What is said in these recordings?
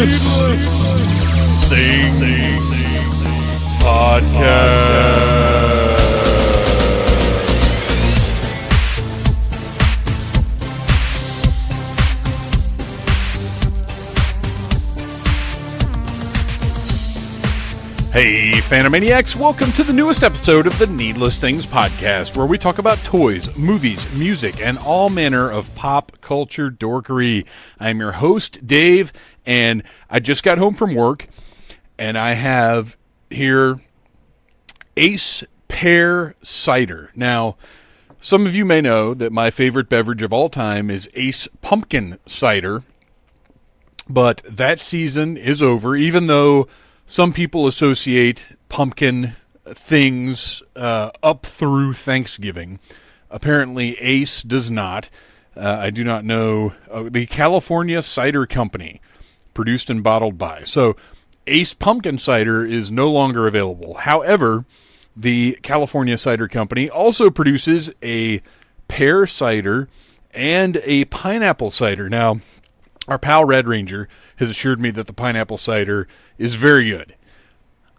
Things Podcast. Hey, Phantomaniacs, welcome to the newest episode of the Needless Things Podcast, where we talk about toys, movies, music, and all manner of pop culture dorkery. I'm your host, Dave, and I just got home from work, and I have here Ace Pear Cider. Now, some of you may know that my favorite beverage of all time is Ace Pumpkin Cider, but that season is over, even though some people associate pumpkin things up through Thanksgiving. Apparently, Ace does not. I do not know. The California Cider Company, produced and bottled by. So, Ace Pumpkin Cider is no longer available. However, the California Cider Company also produces a pear cider and a pineapple cider. Now, our pal Red Ranger has assured me that the pineapple cider is very good.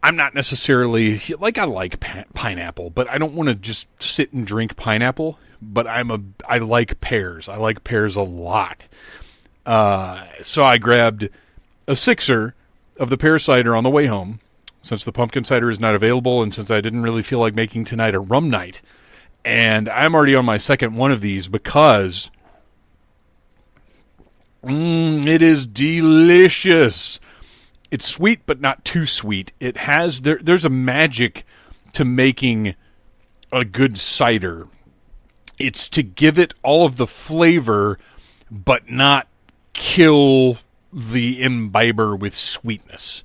I'm not necessarily, I like pineapple, but I don't want to just sit and drink pineapple, but I like pears. I like pears a lot. So I grabbed a sixer of the pear cider on the way home, since the pumpkin cider is not available, and since I didn't really feel like making tonight a rum night. And I'm already on my second one of these because it is delicious. It's sweet, but not too sweet. It has there's a magic to making a good cider. It's to give it all of the flavor, but not kill the imbiber with sweetness.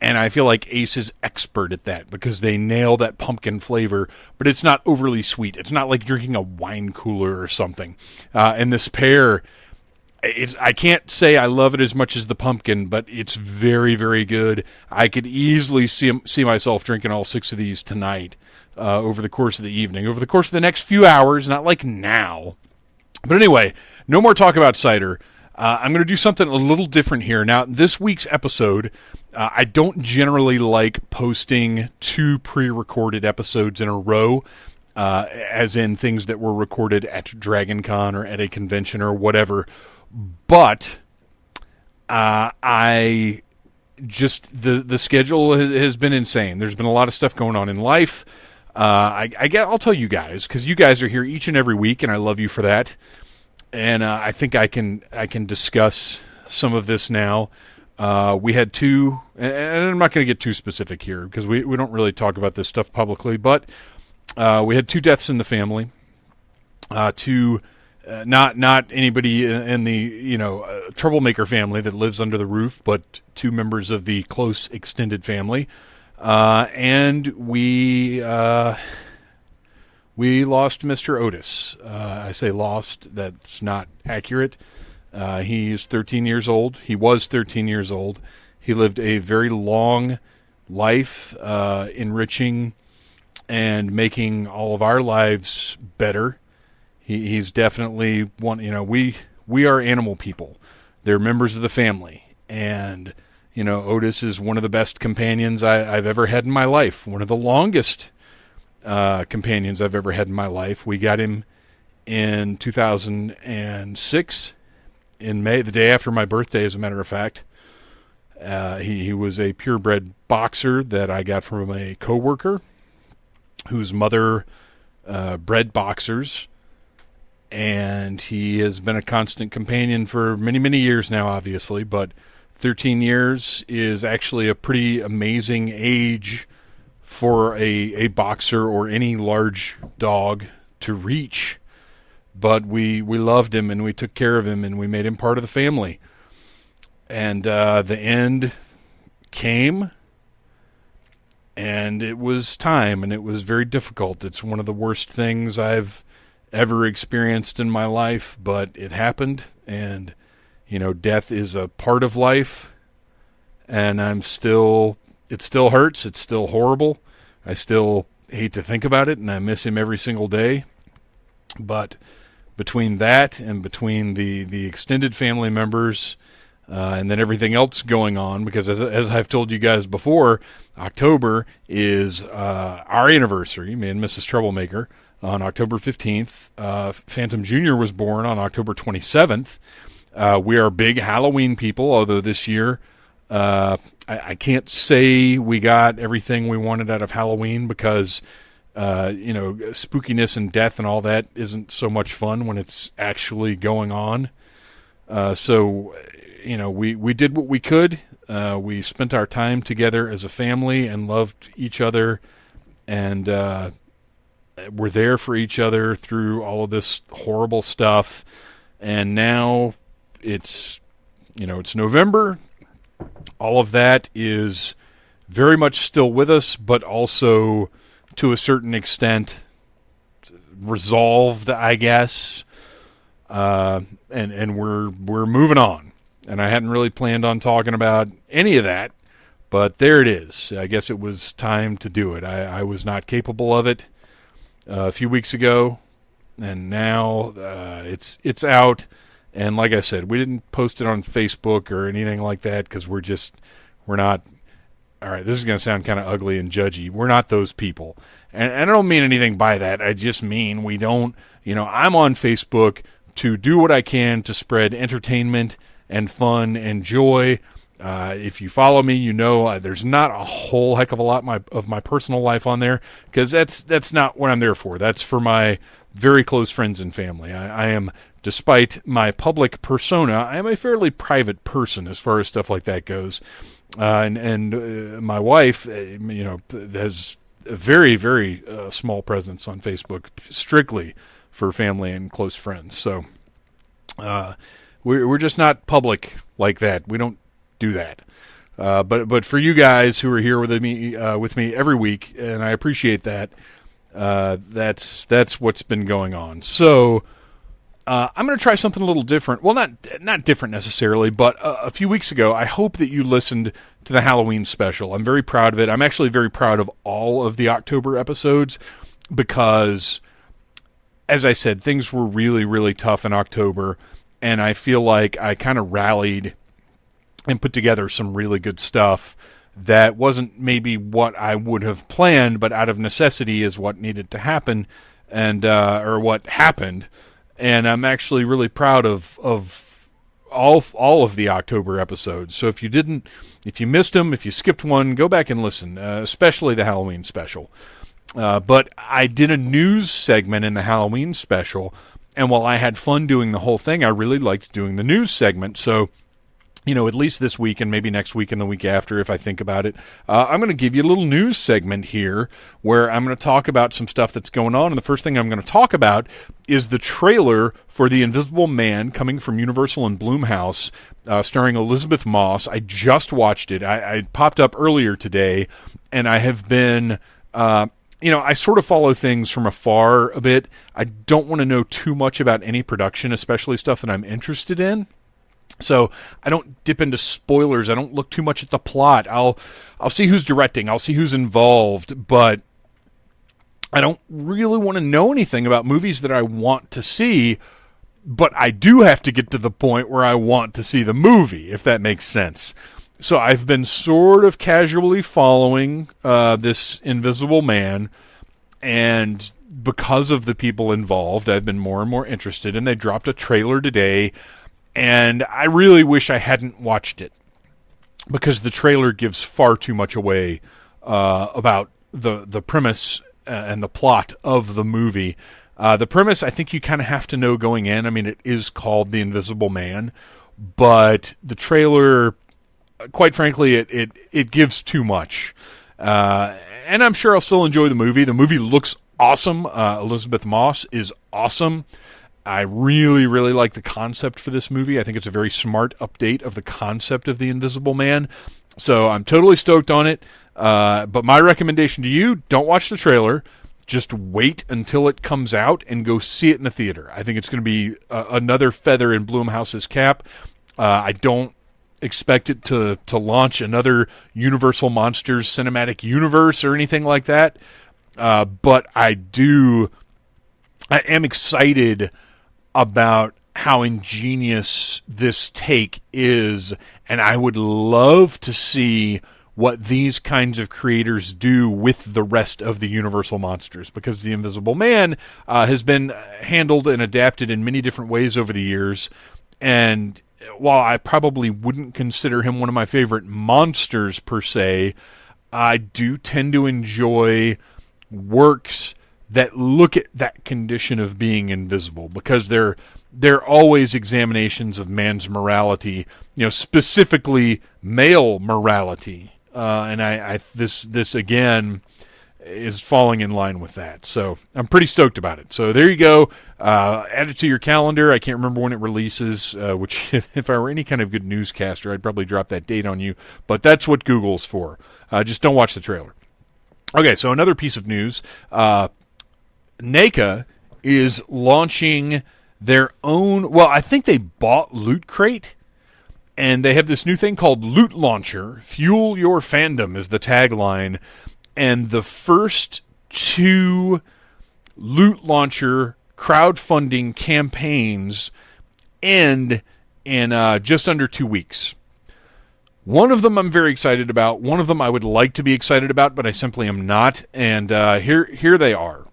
And I feel like Ace is expert at that because they nail that pumpkin flavor, but it's not overly sweet. It's not like drinking a wine cooler or something. And this pear, I can't say I love it as much as the pumpkin, but it's very, very good. I could easily see myself drinking all six of these tonight over the course of the evening, over the course of the next few hours, not like now. But anyway, no more talk about cider. I'm going to do something a little different here. Now, this week's episode, I don't generally like posting two pre-recorded episodes in a row, as in things that were recorded at DragonCon or at a convention or whatever. But I just the schedule has been insane. There's been a lot of stuff going on in life. I'll tell you guys because you guys are here each and every week, and I love you for that. And I think I can discuss some of this now. We had two, and I'm not going to get too specific here because we don't really talk about this stuff publicly. But we had two deaths in the family. Not anybody in the troublemaker family that lives under the roof, but two members of the close extended family, and we lost Mr. Otis. I say lost; that's not accurate. He's 13 years old. He was 13 years old. He lived a very long life, enriching and making all of our lives better. He's definitely one, we are animal people. They're members of the family. And, Otis is one of the best companions I've ever had in my life. One of the longest companions I've ever had in my life. We got him in 2006, in May, the day after my birthday, as a matter of fact. He was a purebred boxer that I got from a coworker whose mother bred boxers. And he has been a constant companion for many, many years now, obviously. But 13 years is actually a pretty amazing age for a boxer or any large dog to reach. But we loved him, and we took care of him, and we made him part of the family. And the end came, and it was time, and it was very difficult. It's one of the worst things I've ever experienced in my life, but it happened, and death is a part of life, and it still hurts, it's still horrible, I still hate to think about it, and I miss him every single day. But between that and between the extended family members, and then everything else going on, because as I've told you guys before, October is our anniversary, me and Mrs. Troublemaker, on October 15th. Phantom Jr. was born on October 27th. We are big Halloween people, although this year I can't say we got everything we wanted out of Halloween, because spookiness and death and all that isn't so much fun when it's actually going on. So we did what we could. We spent our time together as a family and loved each other, and we're there for each other through all of this horrible stuff. And now it's November. All of that is very much still with us, but also to a certain extent resolved, I guess. And we're moving on. And I hadn't really planned on talking about any of that, but there it is. I guess it was time to do it. I was not capable of it a few weeks ago, and now it's out. And like I said, we didn't post it on Facebook or anything like that, because we're not. All right, this is going to sound kind of ugly and judgy. We're not those people. And I don't mean anything by that. I just mean we don't, I'm on Facebook to do what I can to spread entertainment and fun and joy. If you follow me, there's not a whole heck of a lot of my personal life on there, because that's not what I'm there for. That's for my very close friends and family. I am, despite my public persona, I am a fairly private person as far as stuff like that goes. And my wife, has a very, very small presence on Facebook, strictly for family and close friends. So we're just not public like that. We don't do that. But for you guys who are here with me every week, and I appreciate that. That's what's been going on. So I'm going to try something a little different. Well, not different necessarily, but a few weeks ago, I hope that you listened to the Halloween special. I'm very proud of it. I'm actually very proud of all of the October episodes, because, as I said, things were really, really tough in October, and I feel like I kind of rallied and put together some really good stuff that wasn't maybe what I would have planned, but out of necessity is what needed to happen, and or what happened. And I'm actually really proud of all of the October episodes. So if you missed them, if you skipped one, go back and listen, especially the Halloween special. But I did a news segment in the Halloween special, and while I had fun doing the whole thing, I really liked doing the news segment. So, at least this week and maybe next week and the week after, if I think about it, I'm going to give you a little news segment here where I'm going to talk about some stuff that's going on. And the first thing I'm going to talk about is the trailer for The Invisible Man, coming from Universal and Blumhouse, starring Elizabeth Moss. I just watched it. I popped up earlier today, and I have been... I sort of follow things from afar a bit. I don't want to know too much about any production, especially stuff that I'm interested in. So I don't dip into spoilers. I don't look too much at the plot. I'll see who's directing. I'll see who's involved, but I don't really want to know anything about movies that I want to see, but I do have to get to the point where I want to see the movie, if that makes sense. So I've been sort of casually following this Invisible Man, and because of the people involved, I've been more and more interested, and they dropped a trailer today, and I really wish I hadn't watched it, because the trailer gives far too much away about the premise and the plot of the movie. The premise, I think you kind of have to know going in. I mean, it is called The Invisible Man, but the trailer... quite frankly, it gives too much. And I'm sure I'll still enjoy the movie. The movie looks awesome. Elizabeth Moss is awesome. I really, really like the concept for this movie. I think it's a very smart update of the concept of The Invisible Man. So I'm totally stoked on it. But my recommendation to you, don't watch the trailer. Just wait until it comes out and go see it in the theater. I think it's going to be another feather in Blumhouse's cap. I don't expect it to launch another Universal Monsters cinematic universe or anything like that. But I am excited about how ingenious this take is, and I would love to see what these kinds of creators do with the rest of the Universal monsters, because the Invisible Man has been handled and adapted in many different ways over the years, and while I probably wouldn't consider him one of my favorite monsters per se, I do tend to enjoy works that look at that condition of being invisible, because they're always examinations of man's morality, specifically male morality. And this again is falling in line with that. So I'm pretty stoked about it. So there you go. Add it to your calendar. I can't remember when it releases, which if I were any kind of good newscaster, I'd probably drop that date on you. But that's what Google's for. Just don't watch the trailer. Okay, so another piece of news. NECA is launching their own... Well, I think they bought Loot Crate, and they have this new thing called Loot Launcher. Fuel your fandom is the tagline. And the first 2 Loot Launcher crowdfunding campaigns end in just under 2 weeks. One of them I'm very excited about. One of them I would like to be excited about, but I simply am not. And here they are.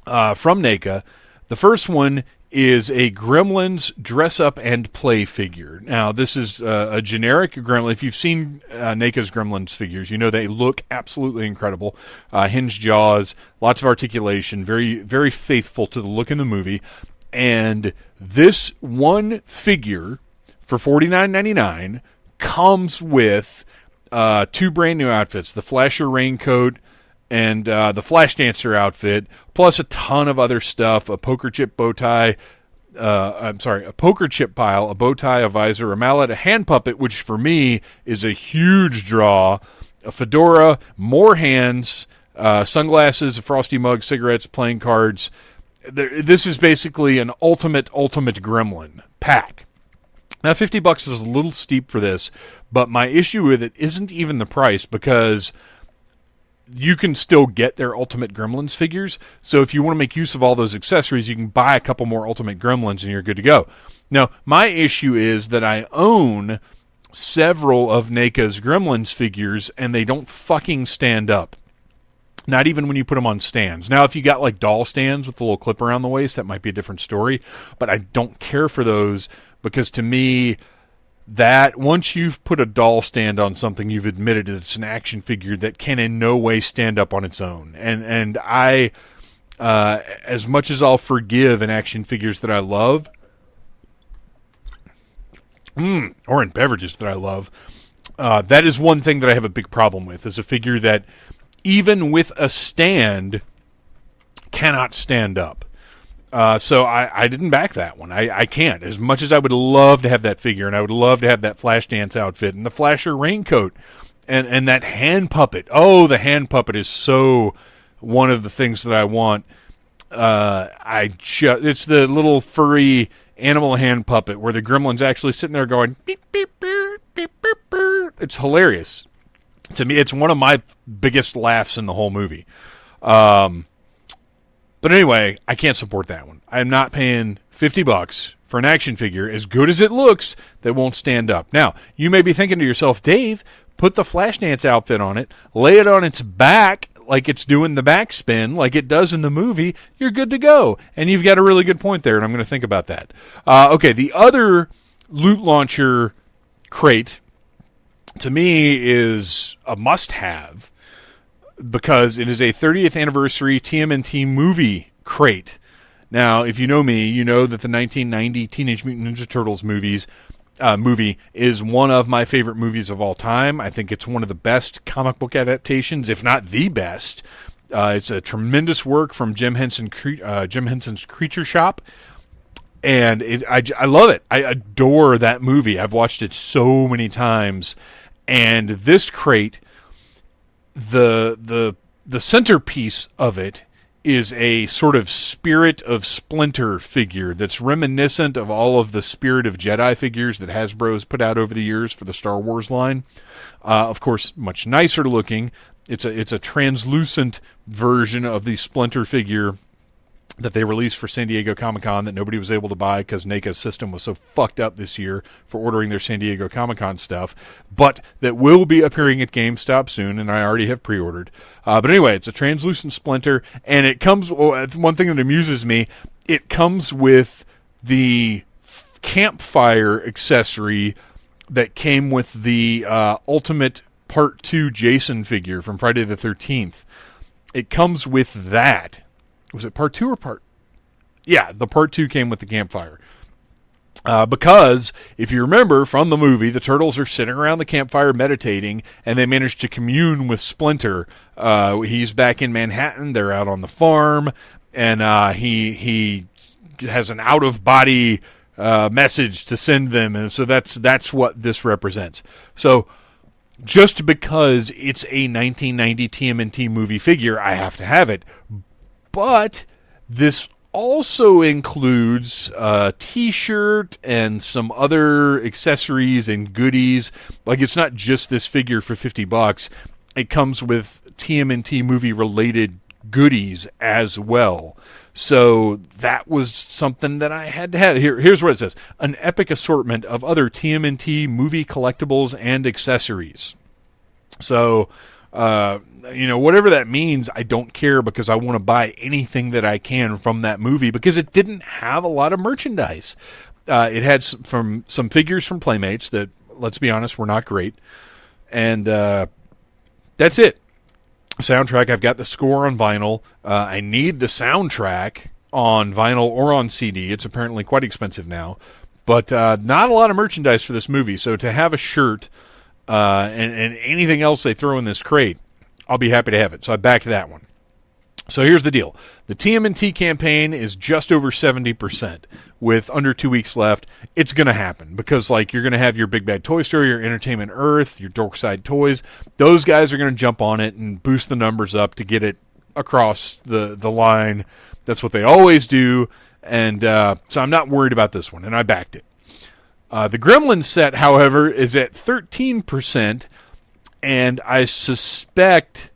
From NECA. The first one is a Gremlins dress-up and play figure. Now, this is a generic Gremlin. If you've seen NECA's Gremlins figures, you know they look absolutely incredible. Hinged jaws, lots of articulation, very, very faithful to the look in the movie. And this one figure for $49.99 comes with 2 brand new outfits, the Flasher raincoat and the Flash Dancer outfit, plus a ton of other stuff, a poker chip bow tie, a poker chip pile, a bow tie, a visor, a mallet, a hand puppet, which for me is a huge draw, a fedora, more hands, sunglasses, a frosty mug, cigarettes, playing cards. This is basically an ultimate Gremlin pack. Now, $50 is a little steep for this, but my issue with it isn't even the price, because you can still get their Ultimate Gremlins figures. So if you want to make use of all those accessories, you can buy a couple more Ultimate Gremlins and you're good to go. Now, my issue is that I own several of NECA's Gremlins figures, and they don't fucking stand up. Not even when you put them on stands. Now, if you got like doll stands with a little clip around the waist, that might be a different story. But I don't care for those, because to me, that once you've put a doll stand on something, you've admitted it's an action figure that can in no way stand up on its own. And I, as much as I'll forgive in action figures that I love, or in beverages that I love, that is one thing that I have a big problem with, is a figure that, even with a stand, cannot stand up. So I didn't back that one. I can't. As much as I would love to have that figure, and I would love to have that Flashdance outfit, and the Flasher raincoat, and that hand puppet. Oh, the hand puppet is so one of the things that I want. It's the little furry animal hand puppet where the Gremlin's actually sitting there going, beep, beep, beep, beep, beep, beep. It's hilarious. To me, it's one of my biggest laughs in the whole movie. But anyway, I can't support that one. I'm not paying $50 for an action figure, as good as it looks, that won't stand up. Now, you may be thinking to yourself, Dave, put the Flashdance outfit on it, lay it on its back like it's doing the backspin, like it does in the movie, you're good to go. And you've got a really good point there, and I'm going to think about that. Okay, the other Loot Launcher crate, to me, is a must-have, because it is a 30th anniversary TMNT movie crate. Now, if you know me, you know that the 1990 Teenage Mutant Ninja Turtles movie is one of my favorite movies of all time. I think it's one of the best comic book adaptations, if not the best. It's a tremendous work from Jim Henson's Creature Shop, and I love it. I adore that movie. I've watched it so many times, and this crate, the centerpiece of it is a sort of Spirit of Splinter figure that's reminiscent of all of the Spirit of Jedi figures that Hasbro's put out over the years for the Star Wars line. Of course, much nicer looking. It's a translucent version of the Splinter figure that they released for San Diego Comic-Con that nobody was able to buy because NECA's system was so fucked up this year for ordering their San Diego Comic-Con stuff, but that will be appearing at GameStop soon, and I already have pre-ordered. But anyway, it's a translucent splinter, and it comes, one thing that amuses me, it comes with the campfire accessory that came with the Ultimate Part 2 Jason figure from Friday the 13th. It comes with that. Was it Part 2 or Part... Yeah, the Part 2 came with the campfire. Because, if you remember from the movie, the turtles are sitting around the campfire meditating, and they manage to commune with Splinter. He's back in Manhattan, they're out on the farm, and he has an out-of-body message to send them, and so that's what this represents. So, just because it's a 1990 TMNT movie figure, I have to have it. But this also includes a t-shirt and some other accessories and goodies. Like, it's not just this figure for $50. It comes with TMNT movie-related goodies as well. So that was something that I had to have. Here's what it says. An epic assortment of other TMNT movie collectibles and accessories. So... whatever that means, I don't care because I want to buy anything that I can from that movie because it didn't have a lot of merchandise. It had some figures from Playmates that, let's be honest, were not great. And that's it. Soundtrack, I've got the score on vinyl. I need the soundtrack on vinyl or on CD. It's apparently quite expensive now. But not a lot of merchandise for this movie. So to have a shirt... and anything else they throw in this crate, I'll be happy to have it. So I backed that one. So here's the deal. The TMNT campaign is just over 70% with under 2 weeks left. It's going to happen because, you're going to have your Big Bad Toy Store, your Entertainment Earth, your Dorkside Toys. Those guys are going to jump on it and boost the numbers up to get it across the line. That's what they always do. And so I'm not worried about this one, and I backed it. The Gremlins set, however, is at 13%, and I suspect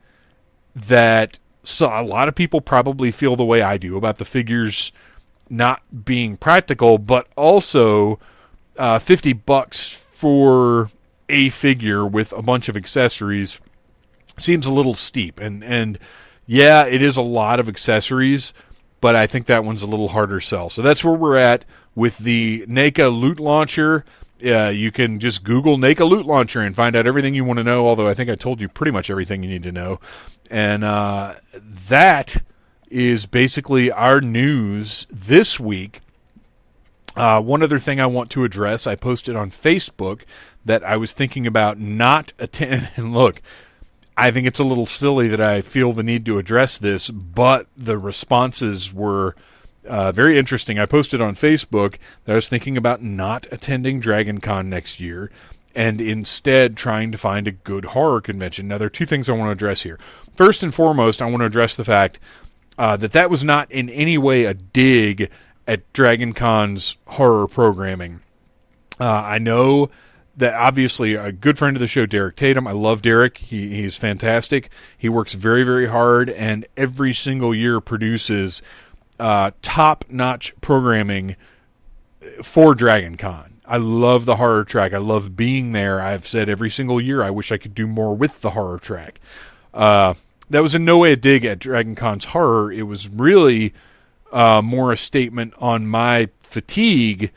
that a lot of people probably feel the way I do about the figures not being practical, but also $50 for a figure with a bunch of accessories seems a little steep. And yeah, it is a lot of accessories, but I think that one's a little harder sell. So that's where we're at with the NECA Loot Launcher. You can just Google NECA Loot Launcher and find out everything you want to know, although I think I told you pretty much everything you need to know. And that is basically our news this week. One other thing I want to address, I posted on Facebook that I was thinking about not attending. And look, I think it's a little silly that I feel the need to address this, but the responses were very interesting. I posted on Facebook that I was thinking about not attending Dragon Con next year and instead trying to find a good horror convention. Now, there are two things I want to address here. First and foremost, I want to address the fact that was not in any way a dig at Dragon Con's horror programming. I know that obviously a good friend of the show, Derek Tatum. I love Derek. He's fantastic. He works very, very hard and every single year produces top-notch programming for Dragon Con. I love the horror track. I love being there. I've said every single year I wish I could do more with the horror track. That was in no way a dig at Dragon Con's horror. It was really more a statement on my fatigue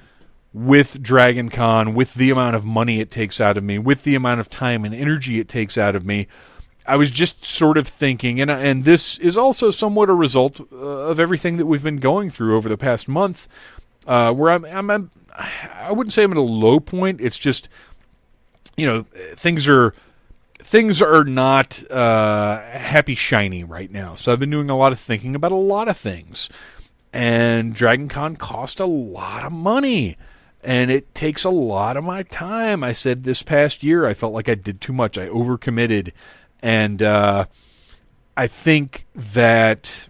with Dragon Con, with the amount of money it takes out of me, with the amount of time and energy it takes out of me. I was just sort of thinking, and this is also somewhat a result of everything that we've been going through over the past month, where I wouldn't say I'm at a low point. It's just, things are not happy shiny right now. So I've been doing a lot of thinking about a lot of things, and Dragon Con cost a lot of money. And it takes a lot of my time. I said this past year I felt like I did too much. I overcommitted. And I think that,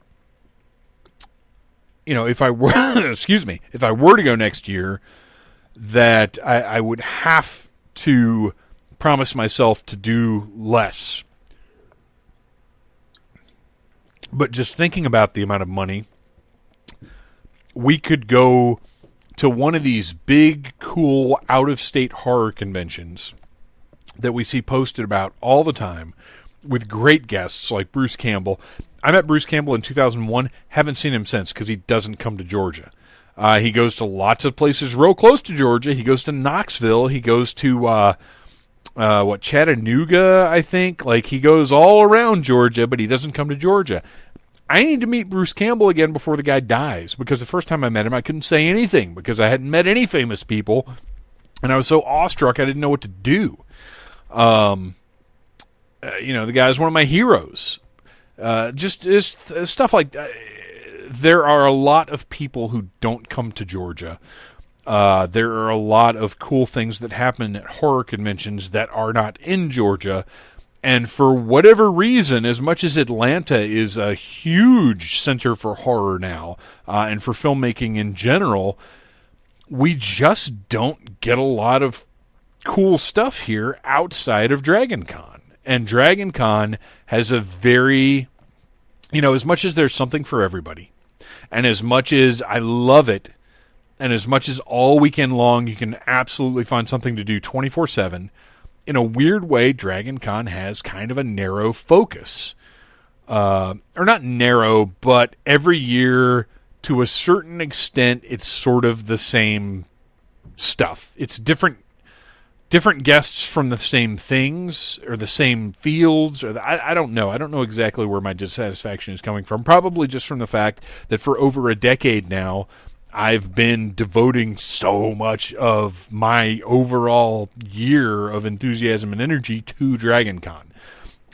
if I were, if I were to go next year, that I would have to promise myself to do less. But just thinking about the amount of money we could go to one of these big, cool, out-of-state horror conventions that we see posted about all the time with great guests like Bruce Campbell. I met Bruce Campbell in 2001. Haven't seen him since because he doesn't come to Georgia. He goes to lots of places real close to Georgia. He goes to Knoxville. He goes to, Chattanooga, I think. Like, he goes all around Georgia, but he doesn't come to Georgia. I need to meet Bruce Campbell again before the guy dies, because the first time I met him, I couldn't say anything because I hadn't met any famous people, and I was so awestruck I didn't know what to do. The guy's one of my heroes. Just stuff like that. There are a lot of people who don't come to Georgia. There are a lot of cool things that happen at horror conventions that are not in Georgia. And for whatever reason, as much as Atlanta is a huge center for horror now, and for filmmaking in general, we just don't get a lot of cool stuff here outside of Dragon Con. And Dragon Con has a very, as much as there's something for everybody, and as much as I love it, and as much as all weekend long you can absolutely find something to do 24/7, in a weird way, Dragon Con has kind of a narrow focus. Or not narrow, but every year, to a certain extent, it's sort of the same stuff. It's different guests from the same things, or the same fields, or I don't know. I don't know exactly where my dissatisfaction is coming from. Probably just from the fact that for over a decade now, I've been devoting so much of my overall year of enthusiasm and energy to Dragon Con.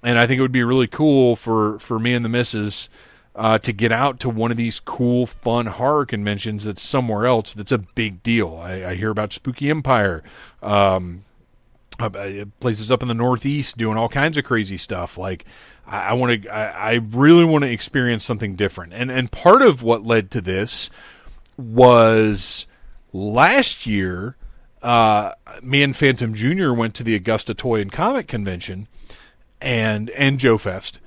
And I think it would be really cool for me and the missus to get out to one of these cool, fun horror conventions that's somewhere else that's a big deal. I hear about Spooky Empire, places up in the Northeast doing all kinds of crazy stuff. Like, I really want to experience something different. And part of what led to this was last year, me and Phantom Jr. went to the Augusta Toy and Comic Convention and Joe Fest,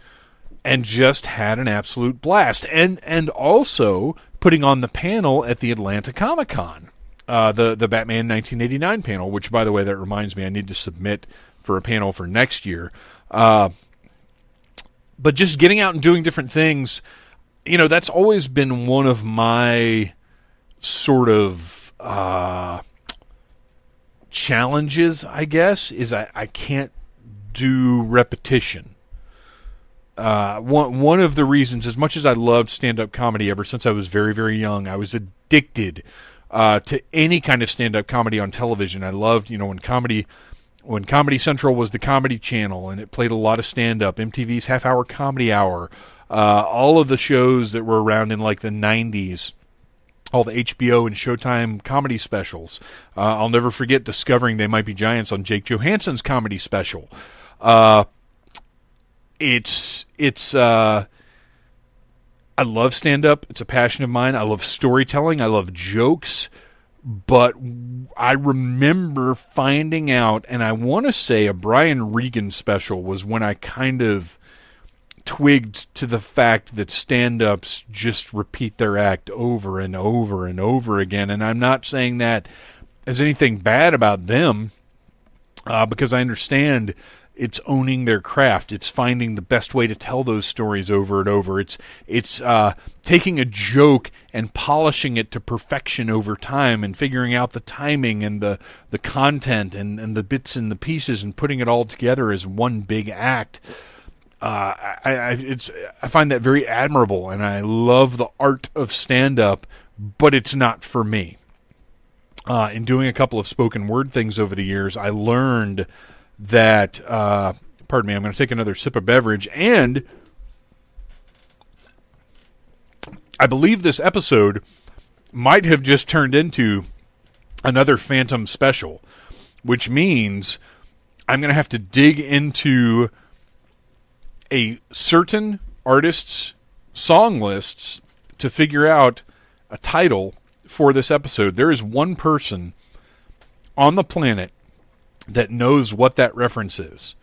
and just had an absolute blast. And also putting on the panel at the Atlanta Comic Con, the Batman 1989 panel, which, by the way, that reminds me, I need to submit for a panel for next year. But just getting out and doing different things, that's always been one of my sort of challenges, I guess, is I can't do repetition. One of the reasons, as much as I loved stand-up comedy ever since I was very, very young, I was addicted to any kind of stand-up comedy on television. I loved, when Comedy Central was the comedy channel, and it played a lot of stand-up, MTV's Half Hour Comedy Hour, all of the shows that were around in like the 90s, all the HBO and Showtime comedy specials. I'll never forget discovering They Might Be Giants on Jake Johansson's comedy special. It's I love stand-up. It's a passion of mine. I love storytelling. I love jokes. But I remember finding out, and I want to say a Brian Regan special was when I kind of twigged to the fact that stand-ups just repeat their act over and over and over again. And I'm not saying that as anything bad about them, because I understand it's owning their craft. It's finding the best way to tell those stories over and over. It's taking a joke and polishing it to perfection over time, and figuring out the timing and the content and the bits and the pieces, and putting it all together as one big act. I find that very admirable, and I love the art of stand-up, but it's not for me. In doing a couple of spoken word things over the years, I learned that, pardon me, I'm going to take another sip of beverage, and I believe this episode might have just turned into another Phantom special, which means I'm going to have to dig into a certain artist's song lists to figure out a title for this episode. There is one person on the planet that knows what that reference is.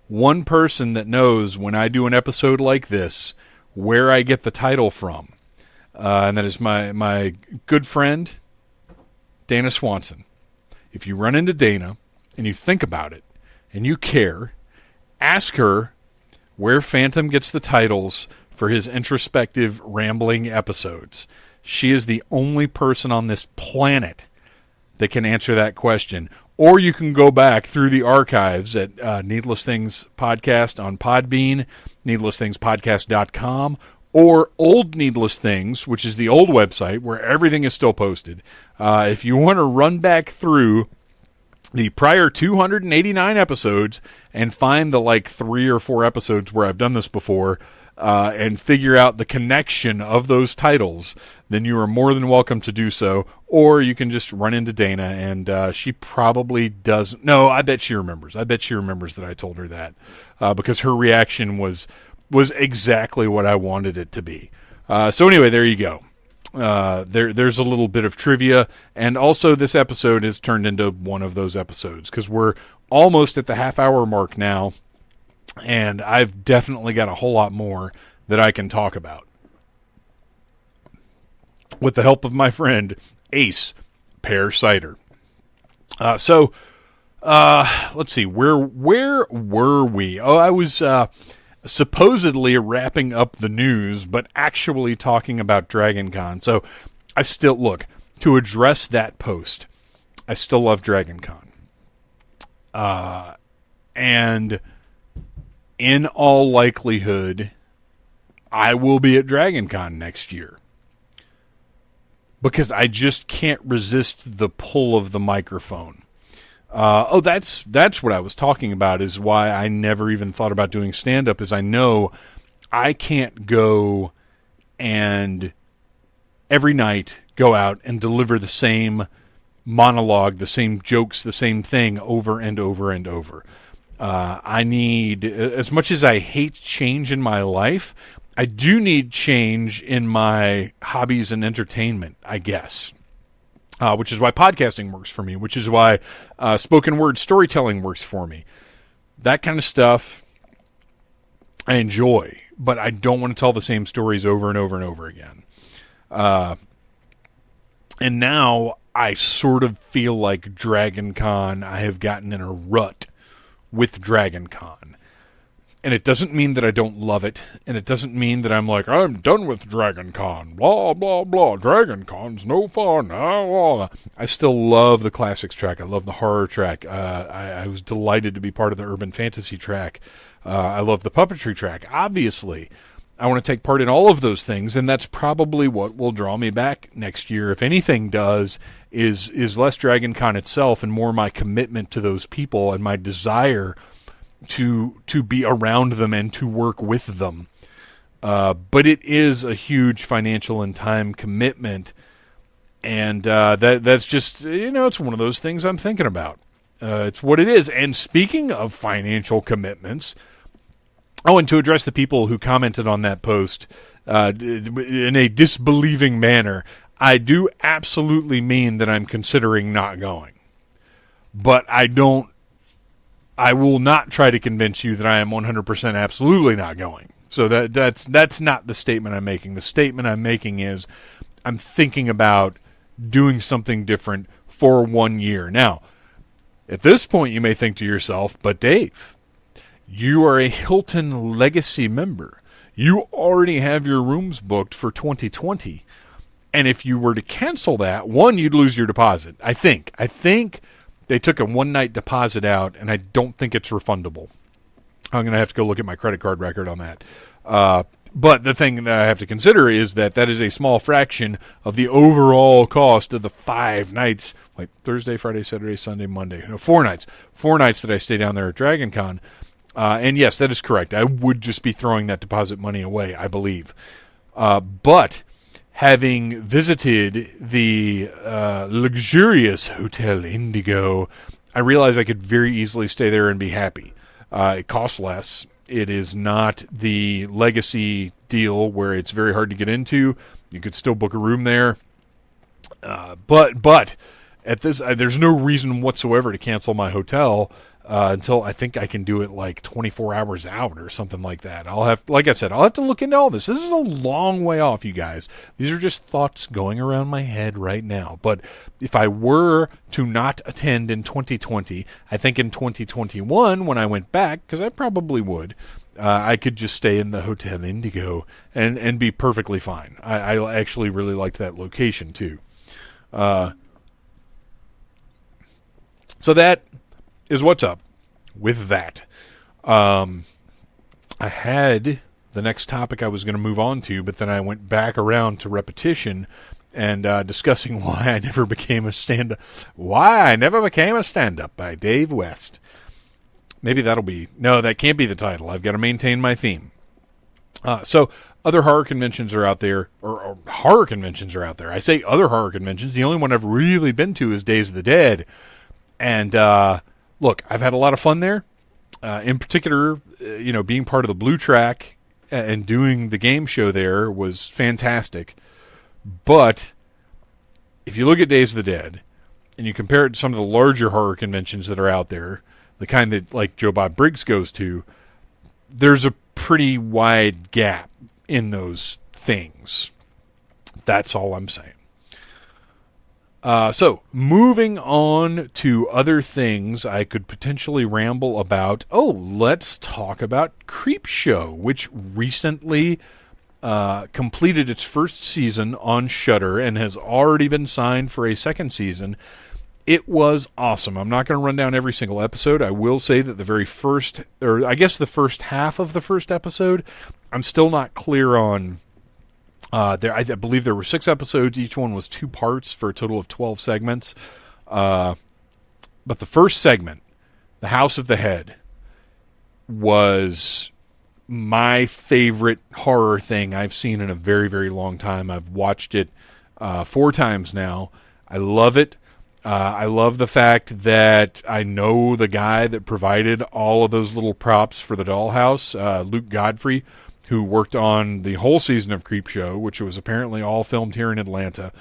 One person that knows when I do an episode like this where I get the title from. and that is my good friend, Dana Swanson. If you run into Dana and you think about it and you care, ask her where Phantom gets the titles for his introspective, rambling episodes. She is the only person on this planet that can answer that question. Or you can go back through the archives at Needless Things Podcast on Podbean, needlessthingspodcast.com, or Old Needless Things, which is the old website where everything is still posted. If you want to run back through the prior 289 episodes and find the 3 or 4 episodes where I've done this before, and figure out the connection of those titles, then you are more than welcome to do so. Or you can just run into Dana, and she probably does. No, I bet she remembers. I bet she remembers that I told her that, because her reaction was exactly what I wanted it to be. So anyway, there you go. There's a little bit of trivia, and also this episode is turned into one of those episodes, because we're almost at the half-hour mark now, and I've definitely got a whole lot more that I can talk about. With the help of my friend, Ace Pear Cider. Let's see, where were we? Oh, I was supposedly wrapping up the news, but actually talking about Dragon Con. So I still, look, to address that post, I still love Dragon Con. And in all likelihood, I will be at Dragon Con next year. Because I just can't resist the pull of the microphone. That's what I was talking about, is why I never even thought about doing stand-up, is I know I can't go and every night go out and deliver the same monologue, the same jokes, the same thing over and over and over. I need, as much as I hate change in my life, I do need change in my hobbies and entertainment, I guess. Which is why podcasting works for me, which is why spoken word storytelling works for me. That kind of stuff I enjoy, but I don't want to tell the same stories over and over and over again. And now I sort of feel like Dragon Con, I have gotten in a rut with Dragon Con. And it doesn't mean that I don't love it, and it doesn't mean that I'm like, I'm done with Dragon Con, blah, blah, blah, Dragon Con's no fun. I still love the classics track. I love the horror track. I was delighted to be part of the urban fantasy track. I love the puppetry track. Obviously, I want to take part in all of those things, and that's probably what will draw me back next year. If anything does, is less Dragon Con itself and more my commitment to those people and my desire to be around them and to work with them. But it is a huge financial and time commitment, and that's just, it's one of those things I'm thinking about. It's what it is. And speaking of financial commitments, and to address the people who commented on that post in a disbelieving manner, I do absolutely mean that I'm considering not going. But I will not try to convince you that I am 100% absolutely not going. So that's not the statement I'm making. The statement I'm making is I'm thinking about doing something different for 1 year. Now, at this point you may think to yourself, but Dave, you are a Hilton Legacy member. You already have your rooms booked for 2020. And if you were to cancel that, one, you'd lose your deposit. I think they took a one-night deposit out, and I don't think it's refundable. I'm going to have to go look at my credit card record on that. But the thing that I have to consider is that is a small fraction of the overall cost of the 5 nights, like Thursday, Friday, Saturday, Sunday, Monday. 4 nights. 4 nights that I stay down there at Dragon Con. And yes, that is correct. I would just be throwing that deposit money away, I believe. But having visited the luxurious Hotel Indigo, I realized I could very easily stay there and be happy. It costs less. It is not the Legacy deal where it's very hard to get into. You could still book a room there. But at this, there's no reason whatsoever to cancel my hotel. until I think I can do it like 24 hours out or something like that. Like I said, I'll have to look into all this. This is a long way off, you guys. These are just thoughts going around my head right now. But if I were to not attend in 2020, I think in 2021, when I went back, because I probably would, I could just stay in the Hotel Indigo and be perfectly fine. I actually really liked that location too. So that is what's up with that. I had the next topic I was going to move on to, but then I went back around to repetition and discussing why I never became a stand-up. Why I never became a stand-up by Dave West. Maybe that'll be... No, that can't be the title. I've got to maintain my theme. So other horror conventions are out there, or horror conventions are out there. I say other horror conventions. The only one I've really been to is Days of the Dead. And look, I've had a lot of fun there. In particular, being part of the Blue Track and doing the game show there was fantastic. But if you look at Days of the Dead and you compare it to some of the larger horror conventions that are out there, the kind that like Joe Bob Briggs goes to, there's a pretty wide gap in those things. That's all I'm saying. So, moving on to other things I could potentially ramble about. Oh, let's talk about Creepshow, which recently completed its first season on Shudder and has already been signed for a second season. It was awesome. I'm not going to run down every single episode. I will say that the very first, or I guess the first half of the first episode, I'm still not clear on. I believe there were 6 episodes. Each one was 2 parts for a total of 12 segments. But the first segment, The House of the Head, was my favorite horror thing I've seen in a very, very long time. I've watched it 4 times now. I love it. I love the fact that I know the guy that provided all of those little props for the dollhouse, Luke Godfrey, who worked on the whole season of Creepshow, which was apparently all filmed here in Atlanta.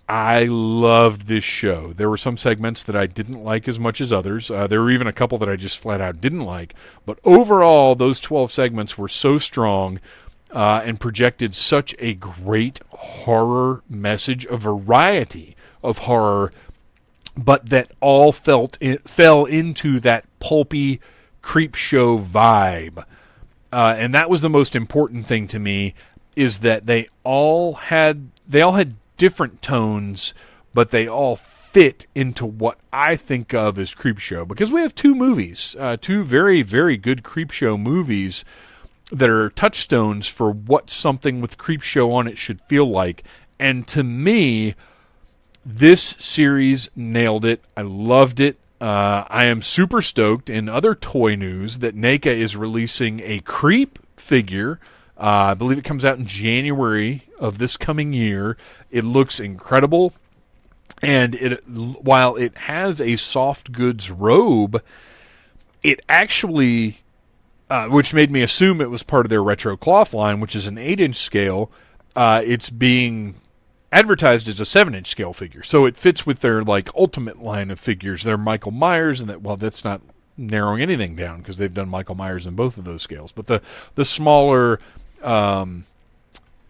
I loved this show. There were some segments that I didn't like as much as others. There were even a couple that I just flat out didn't like. But overall, those 12 segments were so strong and projected such a great horror message, a variety of horror, but that all fell into that pulpy Creepshow vibe. And that was the most important thing to me, is that they all had different tones, but they all fit into what I think of as Creepshow. Because we have 2 movies, 2 very, very good Creepshow movies that are touchstones for what something with Creepshow on it should feel like. And to me, this series nailed it. I loved it. I am super stoked in other toy news that NECA is releasing a Creep figure. I believe it comes out in January of this coming year. It looks incredible. And while it has a soft goods robe, it actually, which made me assume it was part of their retro cloth line, which is an 8-inch scale, it's being advertised as a 7-inch scale figure. So it fits with their ultimate line of figures. They're Michael Myers, and that's not narrowing anything down because they've done Michael Myers in both of those scales. But the smaller,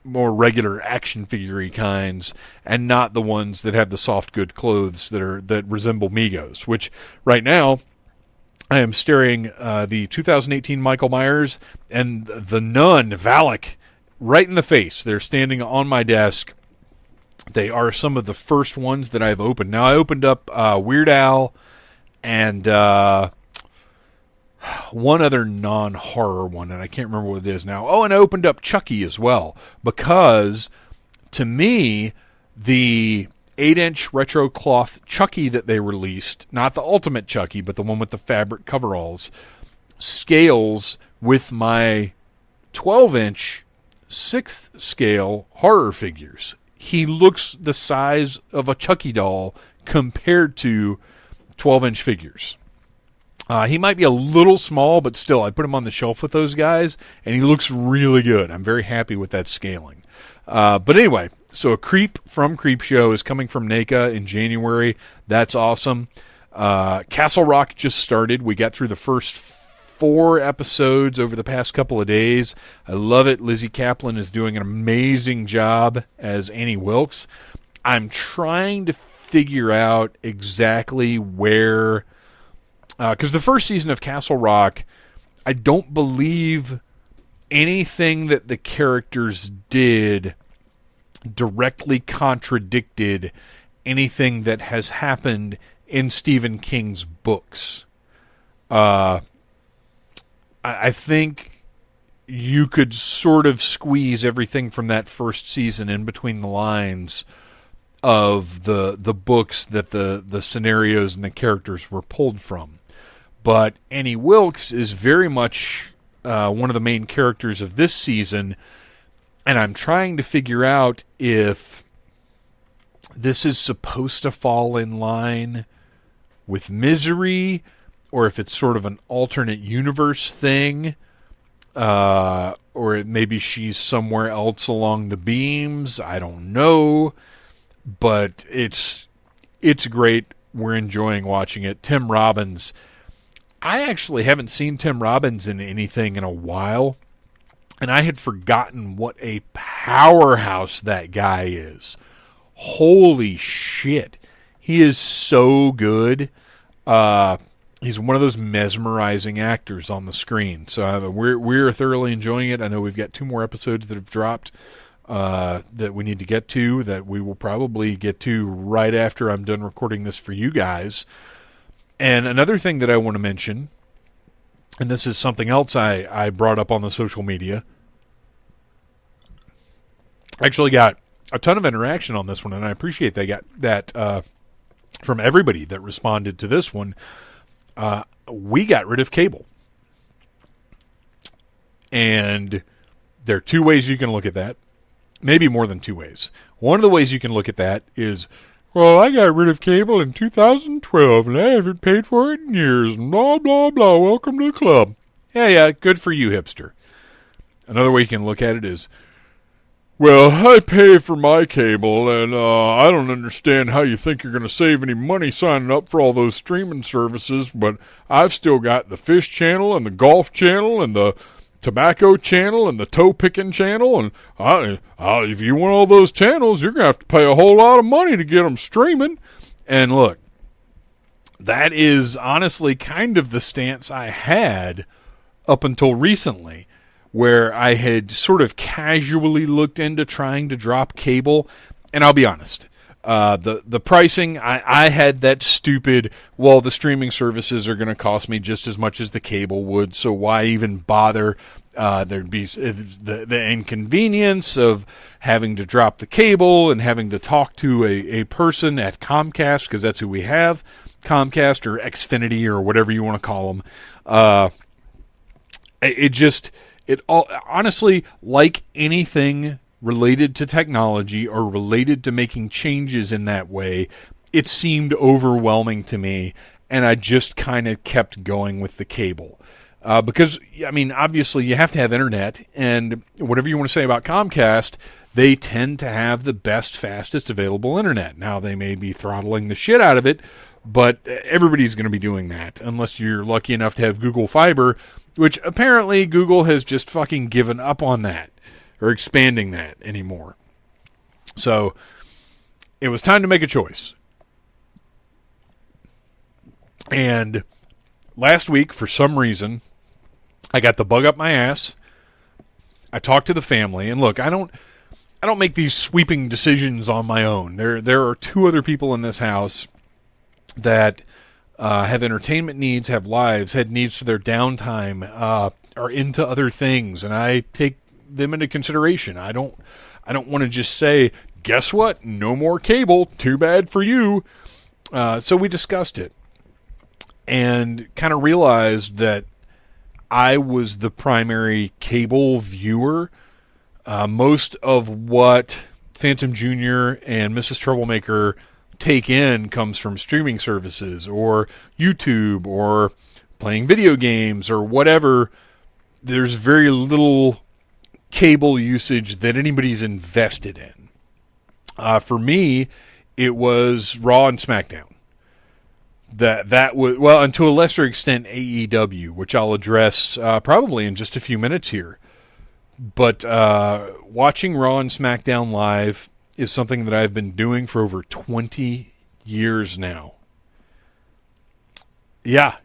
more regular action figure-y kinds, and not the ones that have the soft good clothes that resemble Migos, which right now I am staring the 2018 Michael Myers and the Nun, Valak, right in the face. They're standing on my desk. They are some of the first ones that I've opened. Now, I opened up Weird Al and one other non-horror one, and I can't remember what it is now. Oh, and I opened up Chucky as well, because to me, the 8-inch retro cloth Chucky that they released, not the ultimate Chucky, but the one with the fabric coveralls, scales with my 12-inch 6th scale horror figures. He looks the size of a Chucky doll compared to 12-inch figures. He might be a little small, but still, I put him on the shelf with those guys, and he looks really good. I'm very happy with that scaling. But anyway, so a Creep from Creepshow is coming from NECA in January. That's awesome. Castle Rock just started. We got through the first 4 episodes over the past couple of days. I love it. Lizzie Kaplan is doing an amazing job as Annie Wilkes. I'm trying to figure out exactly where... because the first season of Castle Rock, I don't believe anything that the characters did directly contradicted anything that has happened in Stephen King's books. I think you could sort of squeeze everything from that first season in between the lines of the books that the scenarios and the characters were pulled from. But Annie Wilkes is very much one of the main characters of this season, and I'm trying to figure out if this is supposed to fall in line with Misery, or if it's sort of an alternate universe thing, or maybe she's somewhere else along the beams. I don't know, but it's great. We're enjoying watching it. Tim Robbins... I actually haven't seen Tim Robbins in anything in a while, and I had forgotten what a powerhouse that guy is. Holy shit. He is so good. He's one of those mesmerizing actors on the screen. So we're thoroughly enjoying it. I know we've got 2 more episodes that have dropped that we need to get to, that we will probably get to right after I'm done recording this for you guys. And another thing that I want to mention, and this is something else I brought up on the social media. I actually got a ton of interaction on this one, and I appreciate they got that from everybody that responded to this one. We got rid of cable. And there are 2 ways you can look at that. Maybe more than 2 ways. One of the ways you can look at that is... Well, I got rid of cable in 2012, and I haven't paid for it in years, and blah, blah, blah, welcome to the club. Yeah, good for you, hipster. Another way you can look at it is, well, I pay for my cable, and I don't understand how you think you're going to save any money signing up for all those streaming services, but I've still got the Fish Channel and the Golf Channel and the Tobacco Channel and the Toe Picking Channel, and if you want all those channels, you're going to have to pay a whole lot of money to get them streaming. And look, that is honestly kind of the stance I had up until recently, where I had sort of casually looked into trying to drop cable. And I'll be honest, the pricing, I had that stupid, well, the streaming services are going to cost me just as much as the cable would, so why even bother? There'd be the inconvenience of having to drop the cable and having to talk to a person at Comcast, because that's who we have, Comcast or Xfinity or whatever you want to call them. Honestly, like anything related to technology or related to making changes in that way, it seemed overwhelming to me, and I just kind of kept going with the cable. Because, I mean, obviously you have to have internet, and whatever you want to say about Comcast, they tend to have the best, fastest available internet. Now, they may be throttling the shit out of it, but everybody's going to be doing that, unless you're lucky enough to have Google Fiber, which apparently Google has just fucking given up on that, or expanding that anymore. So, it was time to make a choice. And last week, for some reason, I got the bug up my ass. I talked to the family, and look, I don't make these sweeping decisions on my own. There are 2 other people in this house that have entertainment needs, have lives, had needs for their downtime, are into other things, and I take them into consideration. I don't want to just say, guess what? No more cable. Too bad for you. So we discussed it and kind of realized that I was the primary cable viewer. Most of what Phantom Jr. and Mrs. Troublemaker take in comes from streaming services or YouTube or playing video games or whatever. There's very little cable usage that anybody's invested in. For me, it was Raw and SmackDown. that was, well, and to a lesser extent, AEW, which I'll address probably in just a few minutes here. But watching Raw and SmackDown live is something that I've been doing for over 20 years now. Yeah,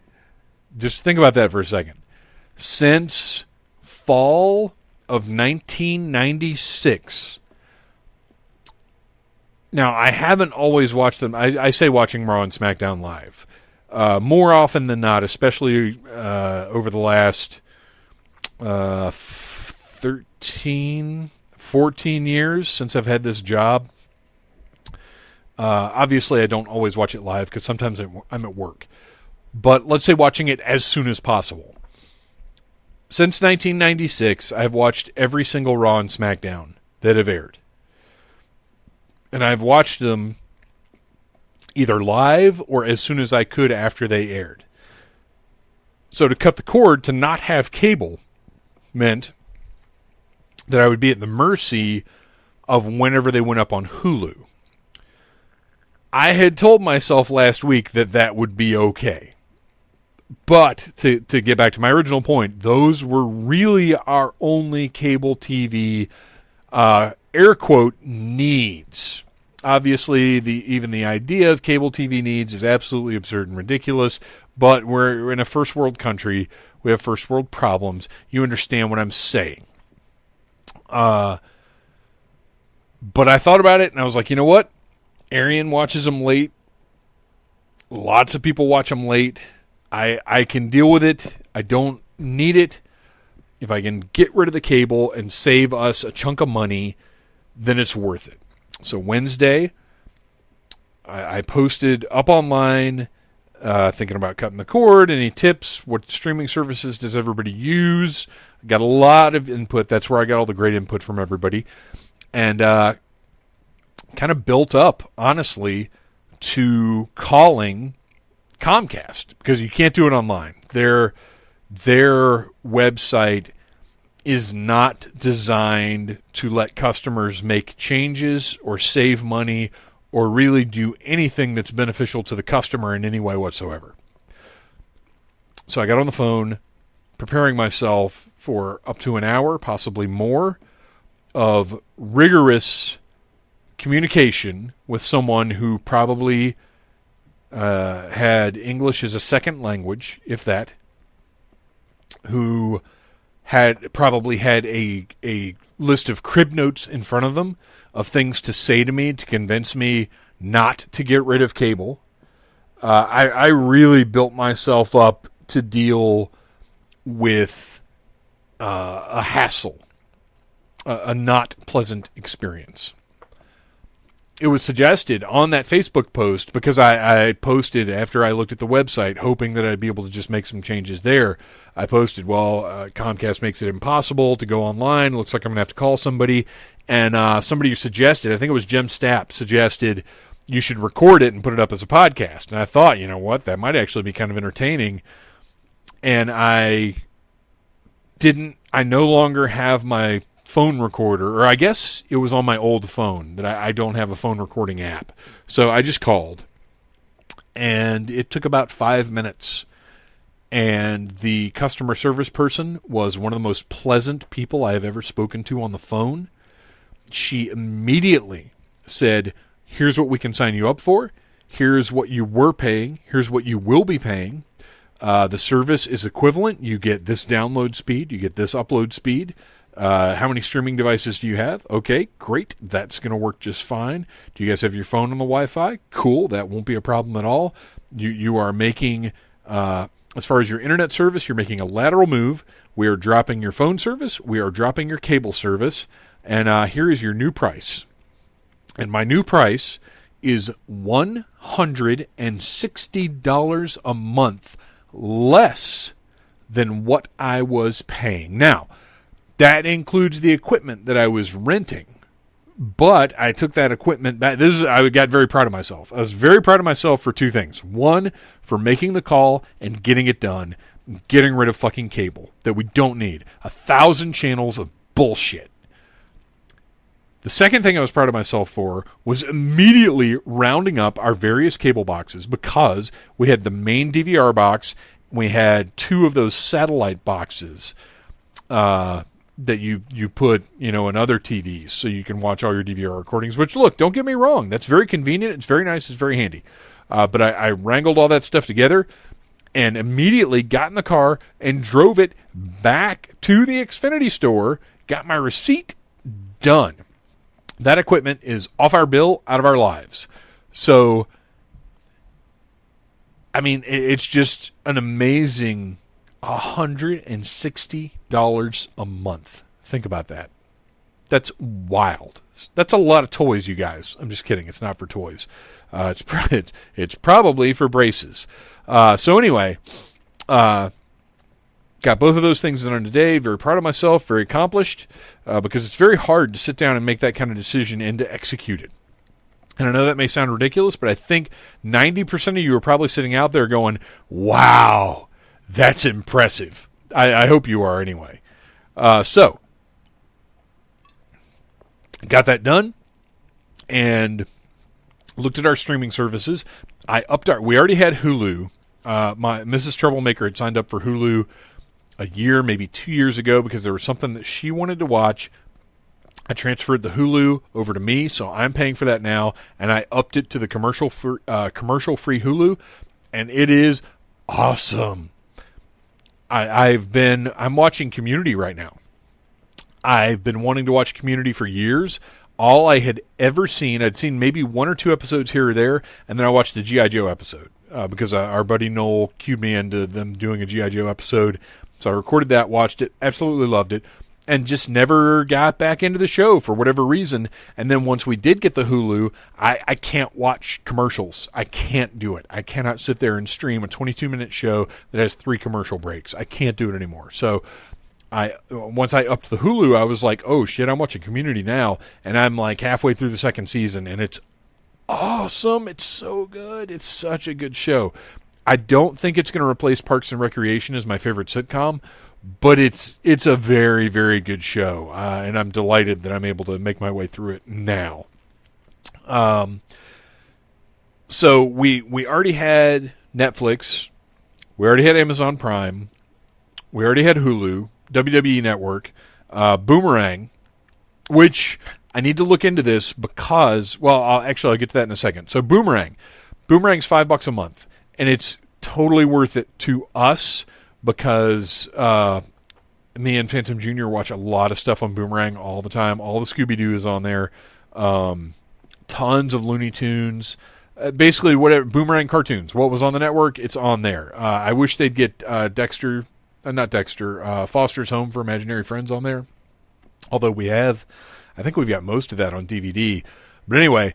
just think about that for a second. Since fall of 1996. Now, I haven't always watched them. I say watching Raw and SmackDown live. More often than not, especially over the last 13, 14 years since I've had this job. Obviously, I don't always watch it live because sometimes I'm at work. But let's say watching it as soon as possible. Since 1996, I've watched every single Raw and SmackDown that have aired. And I've watched them either live or as soon as I could after they aired. So to cut the cord, to not have cable meant that I would be at the mercy of whenever they went up on Hulu. I had told myself last week that that would be okay. But to get back to my original point, those were really our only cable TV air quote needs. Obviously, even the idea of cable TV needs is absolutely absurd and ridiculous, but we're in a first world country. We have first world problems. You understand what I'm saying. But I thought about it, and I was like, you know what? Arian watches them late. Lots of people watch them late. I can deal with it. I don't need it. If I can get rid of the cable and save us a chunk of money, then it's worth it. So Wednesday, I posted up online thinking about cutting the cord. Any tips? What streaming services does everybody use? Got a lot of input. That's where I got all the great input from everybody. And kind of built up, honestly, to calling Comcast because you can't do it online. Their website is not designed to let customers make changes or save money or really do anything that's beneficial to the customer in any way whatsoever. So I got on the phone, preparing myself for up to an hour, possibly more, of rigorous communication with someone who probably had English as a second language, if that, who had probably had a list of crib notes in front of them of things to say to me to convince me not to get rid of cable. I really built myself up to deal with a hassle, a not pleasant experience. It was suggested on that Facebook post, because I posted after I looked at the website, hoping that I'd be able to just make some changes there. I posted, Comcast makes it impossible to go online. Looks like I'm going to have to call somebody. And somebody suggested, I think it was Jim Stapp, suggested you should record it and put it up as a podcast. And I thought, you know what, that might actually be kind of entertaining. And I no longer have my phone recorder, or I guess it was on my old phone that I don't have a phone recording app. So I just called, and it took about 5 minutes, and the customer service person was one of the most pleasant people I have ever spoken to on the phone. She immediately said, here's what we can sign you up for, here's what you were paying, here's what you will be paying. The service is equivalent. You get this download speed, you get this upload speed. How many streaming devices do you have? Okay, great. That's going to work just fine. Do you guys have your phone on the Wi-Fi? Cool. That won't be a problem at all. You are making, as far as your internet service, you're making a lateral move. We are dropping your phone service. We are dropping your cable service. And here is your new price. And my new price is $160 a month less than what I was paying. Now, that includes the equipment that I was renting. But I took that equipment back. I got very proud of myself. I was very proud of myself for two things. One, for making the call and getting it done. Getting rid of fucking cable that we don't need. 1,000 channels of bullshit. The second thing I was proud of myself for was immediately rounding up our various cable boxes, because we had the main DVR box. We had 2 of those satellite boxes that you put, in other TVs so you can watch all your DVR recordings, which, look, don't get me wrong. That's very convenient. It's very nice. It's very handy. But I wrangled all that stuff together and immediately got in the car and drove it back to the Xfinity store, got my receipt, done. That equipment is off our bill, out of our lives. So, I mean, it's just an amazing $160 a month. Think about that. That's wild. That's a lot of toys, you guys. I'm just kidding. It's not for toys. It's probably for braces. So anyway, got both of those things done today. Very proud of myself. Very accomplished, because it's very hard to sit down and make that kind of decision and to execute it. And I know that may sound ridiculous, but I think 90% of you are probably sitting out there going, wow, that's impressive. I hope you are anyway. So, got that done and looked at our streaming services. We already had Hulu. My Mrs. Troublemaker had signed up for Hulu a year, maybe 2 years ago, because there was something that she wanted to watch. I transferred the Hulu over to me, so I'm paying for that now, and I upped it to the commercial-free Hulu, and it is awesome. I'm watching Community right now. I've been wanting to watch Community for years. All I had ever seen, I'd seen maybe 1 or 2 episodes here or there, and then I watched the G.I. Joe episode, because our buddy Noel cued me into them doing a G.I. Joe episode. So I recorded that, watched it, absolutely loved it, and just never got back into the show for whatever reason. And then once we did get the Hulu, I can't watch commercials. I can't do it. I cannot sit there and stream a 22-minute show that has 3 commercial breaks. I can't do it anymore. So once I upped the Hulu, I was like, oh shit, I'm watching Community now, and I'm like halfway through the 2nd season, and it's awesome. It's so good. It's such a good show. I don't think it's going to replace Parks and Recreation as my favorite sitcom, but it's a very, very good show, and I'm delighted that I'm able to make my way through it now. So we already had Netflix, we already had Amazon Prime, we already had Hulu, WWE Network, Boomerang, which I need to look into this because, well, I'll get to that in a second. So Boomerang's $5 a month, and it's totally worth it to us because me and Phantom Jr. watch a lot of stuff on Boomerang all the time. All the Scooby-Doo is on there. Tons of Looney Tunes. Basically, whatever Boomerang cartoons. What was on the network, it's on there. I wish they'd get Foster's Home for Imaginary Friends on there. Although I think we've got most of that on DVD. But anyway,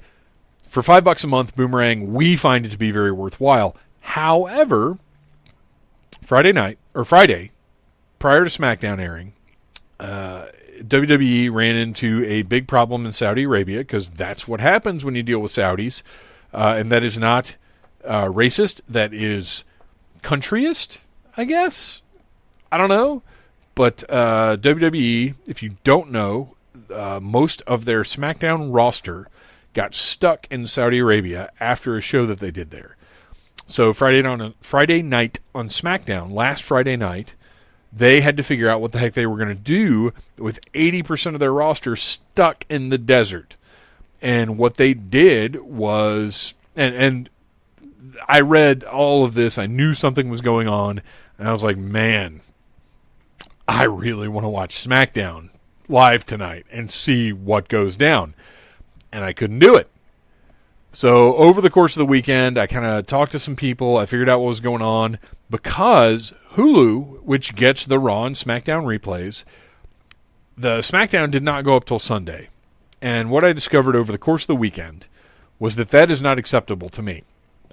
for $5 a month, Boomerang, we find it to be very worthwhile. However, Friday, prior to SmackDown airing, WWE ran into a big problem in Saudi Arabia, because that's what happens when you deal with Saudis. And that is not racist. That is countryist, I guess. I don't know. But WWE, if you don't know, most of their SmackDown roster got stuck in Saudi Arabia after a show that they did there. So Friday night on SmackDown, last Friday night, they had to figure out what the heck they were going to do with 80% of their roster stuck in the desert. And what they did was, and I read all of this, I knew something was going on, and I was like, man, I really want to watch SmackDown live tonight and see what goes down. And I couldn't do it. So over the course of the weekend, I kind of talked to some people. I figured out what was going on because Hulu, which gets the Raw and SmackDown replays, the SmackDown did not go up till Sunday. And what I discovered over the course of the weekend was that is not acceptable to me.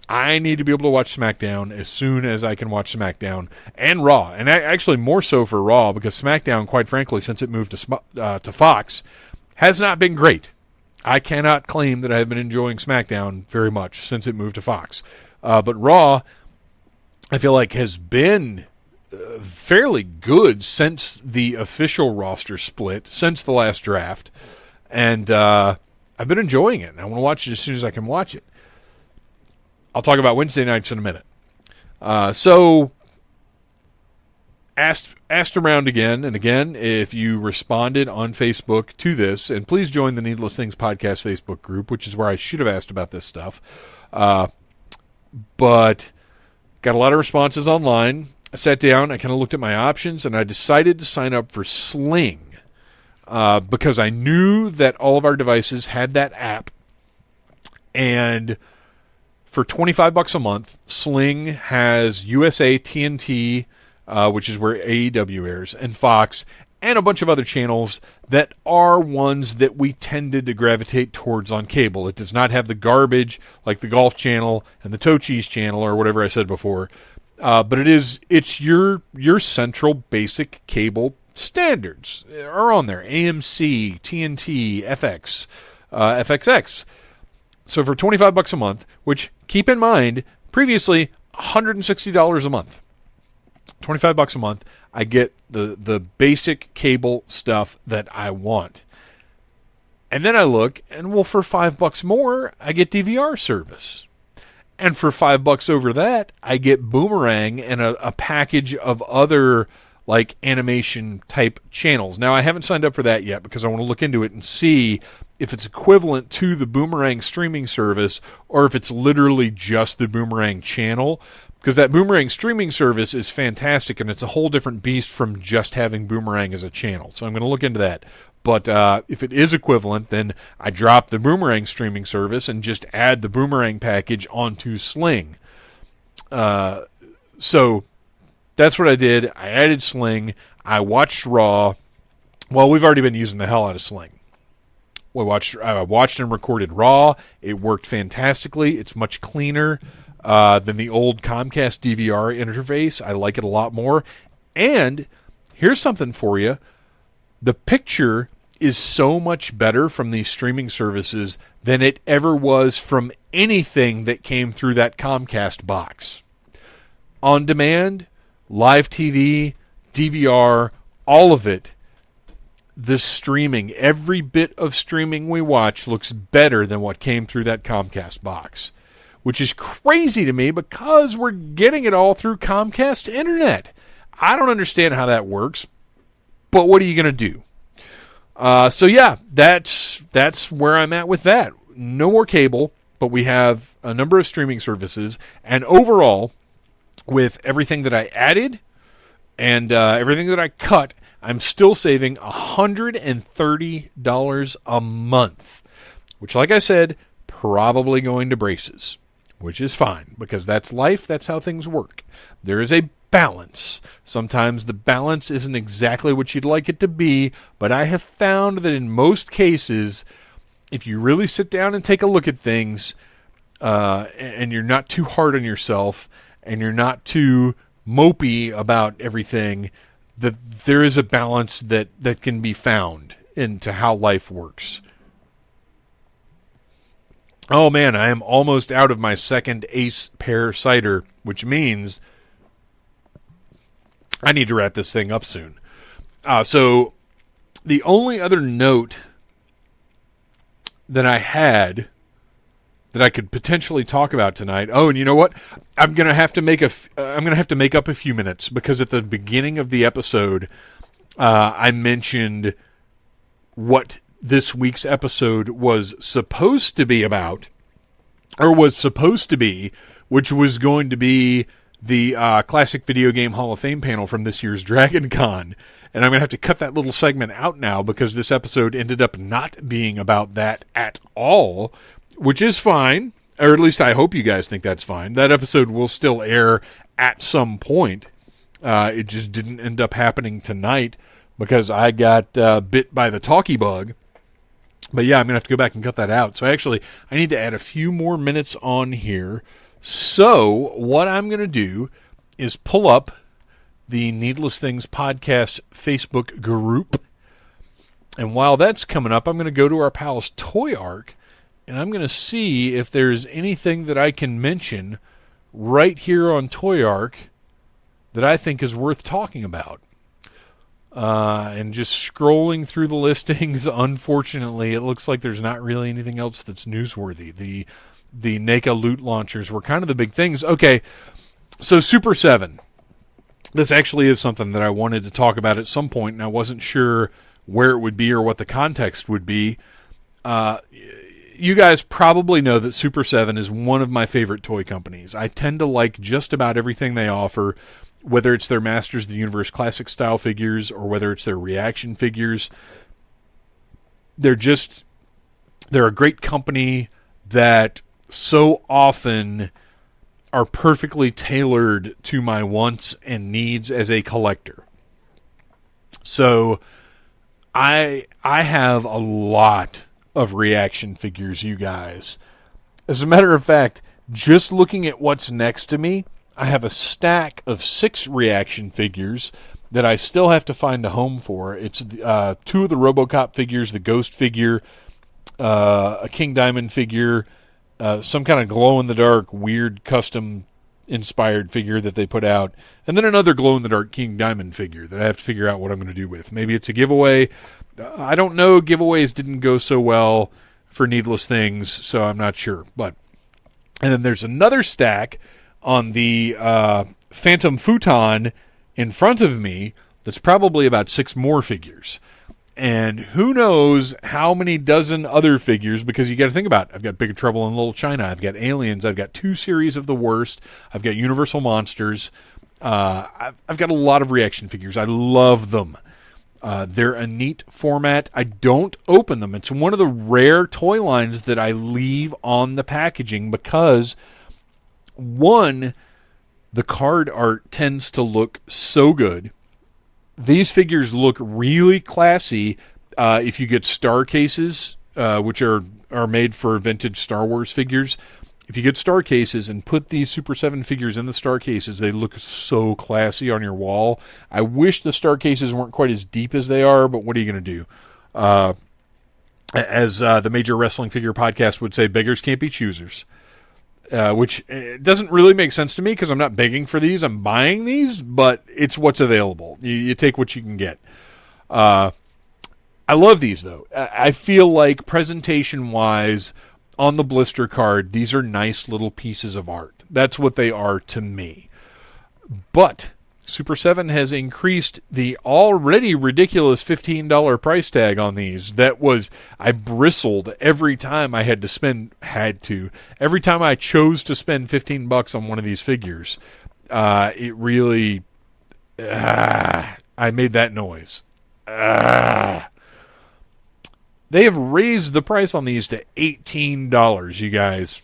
I need to be able to watch SmackDown as soon as I can watch SmackDown and Raw. And actually more so for Raw, because SmackDown, quite frankly, since it moved to Fox, has not been great. I cannot claim that I have been enjoying SmackDown very much since it moved to Fox. But Raw, I feel like, has been fairly good since the official roster split, since the last draft. And I've been enjoying it, and I want to watch it as soon as I can watch it. I'll talk about Wednesday nights in a minute. So asked around again and again if you responded on Facebook to this, and please join the Needless Things Podcast Facebook group, which is where I should have asked about this stuff. But got a lot of responses online. I sat down, I kind of looked at my options, and I decided to sign up for Sling because I knew that all of our devices had that app. And for $25 a month, Sling has USA, TNT, which is where AEW airs, and Fox, and a bunch of other channels that are ones that we tended to gravitate towards on cable. It does not have the garbage like the Golf Channel and the Toe Cheese Channel or whatever I said before. But it's your central basic cable standards are on there. AMC, TNT, FX, FXX. So for $25 a month, which keep in mind, previously $160 a month. $25 a month, I get the basic cable stuff that I want. And then I look, and well, for $5 more, I get DVR service. And for $5 over that, I get Boomerang and a package of other like animation type channels. Now, I haven't signed up for that yet because I want to look into it and see if it's equivalent to the Boomerang streaming service or if it's literally just the Boomerang channel. Because that Boomerang streaming service is fantastic, and it's a whole different beast from just having Boomerang as a channel. So I'm going to look into that. But if it is equivalent, then I drop the Boomerang streaming service and just add the Boomerang package onto Sling. So that's what I did. I added Sling. I watched Raw. Well, we've already been using the hell out of Sling. I watched and recorded Raw. It worked fantastically. It's much cleaner than the old Comcast DVR interface. I like it a lot more. And here's something for you. The picture is so much better from these streaming services than it ever was from anything that came through that Comcast box. On demand, live TV, DVR, all of it, the streaming, every bit of streaming we watch looks better than what came through that Comcast box. Which is crazy to me because we're getting it all through Comcast Internet. I don't understand how that works, but what are you going to do? So yeah, that's where I'm at with that. No more cable, but we have a number of streaming services, and overall, with everything that I added and everything that I cut, I'm still saving $130 a month, which, like I said, probably going to braces. Which is fine, because that's life, that's how things work. There is a balance. Sometimes the balance isn't exactly what you'd like it to be, but I have found that in most cases, if you really sit down and take a look at things, and you're not too hard on yourself, and you're not too mopey about everything, that there is a balance that can be found into how life works. Oh man, I am almost out of my second Ace pear cider, which means I need to wrap this thing up soon. So the only other note that I had that I could potentially talk about tonight. Oh, and you know what? I'm gonna have to make up a few minutes because at the beginning of the episode, I mentioned what this week's episode was supposed to be about, or was supposed to be, which was going to be the Classic Video Game Hall of Fame panel from this year's Dragon Con. And I'm going to have to cut that little segment out now because this episode ended up not being about that at all, which is fine, or at least I hope you guys think that's fine. That episode will still air at some point. It just didn't end up happening tonight because I got bit by the talkie bug. But yeah, I'm going to have to go back and cut that out. So actually, I need to add a few more minutes on here. So what I'm going to do is pull up the Needless Things Podcast Facebook group. And while that's coming up, I'm going to go to our pals Toy Arc, and I'm going to see if there's anything that I can mention right here on Toy Arc that I think is worth talking about. and just scrolling through the listings, unfortunately, it looks like there's not really anything else that's newsworthy. The NECA loot launchers were kind of the big things. Okay, so Super 7. This actually is something that I wanted to talk about at some point, and I wasn't sure where it would be or what the context would be. You guys probably know that Super 7 is one of my favorite toy companies. I tend to like just about everything they offer, whether it's their Masters of the Universe Classic style figures or whether it's their reaction figures. They're a great company that so often are perfectly tailored to my wants and needs as a collector. So I have a lot of reaction figures, you guys. As a matter of fact, just looking at what's next to me, I have a stack of 6 reaction figures that I still have to find a home for. It's 2 of the RoboCop figures, the Ghost figure, a King Diamond figure, some kind of glow-in-the-dark, weird, custom-inspired figure that they put out, and then another glow-in-the-dark King Diamond figure that I have to figure out what I'm going to do with. Maybe it's a giveaway. I don't know. Giveaways didn't go so well for Needless Things, so I'm not sure. And then there's another stack on the Phantom Futon in front of me that's probably about 6 more figures. And who knows how many dozen other figures, because you got to think about it. I've got Big Trouble in Little China. I've got Aliens. I've got 2 series of the worst. I've got Universal Monsters. I've got a lot of reaction figures. I love them. They're a neat format. I don't open them. It's one of the rare toy lines that I leave on the packaging because, one, the card art tends to look so good. These figures look really classy if you get star cases, which are made for vintage Star Wars figures. If you get star cases and put these Super 7 figures in the star cases, they look so classy on your wall. I wish the star cases weren't quite as deep as they are, but what are you going to do? As the Major Wrestling Figure Podcast would say, beggars can't be choosers. Which doesn't really make sense to me because I'm not begging for these. I'm buying these, but it's what's available. You take what you can get. I love these, though. I feel like presentation-wise, on the blister card, these are nice little pieces of art. That's what they are to me. But Super 7 has increased the already ridiculous $15 price tag on these. I bristled every time I every time I chose to spend $15 on one of these figures. It really, I made that noise. They have raised the price on these to $18, you guys.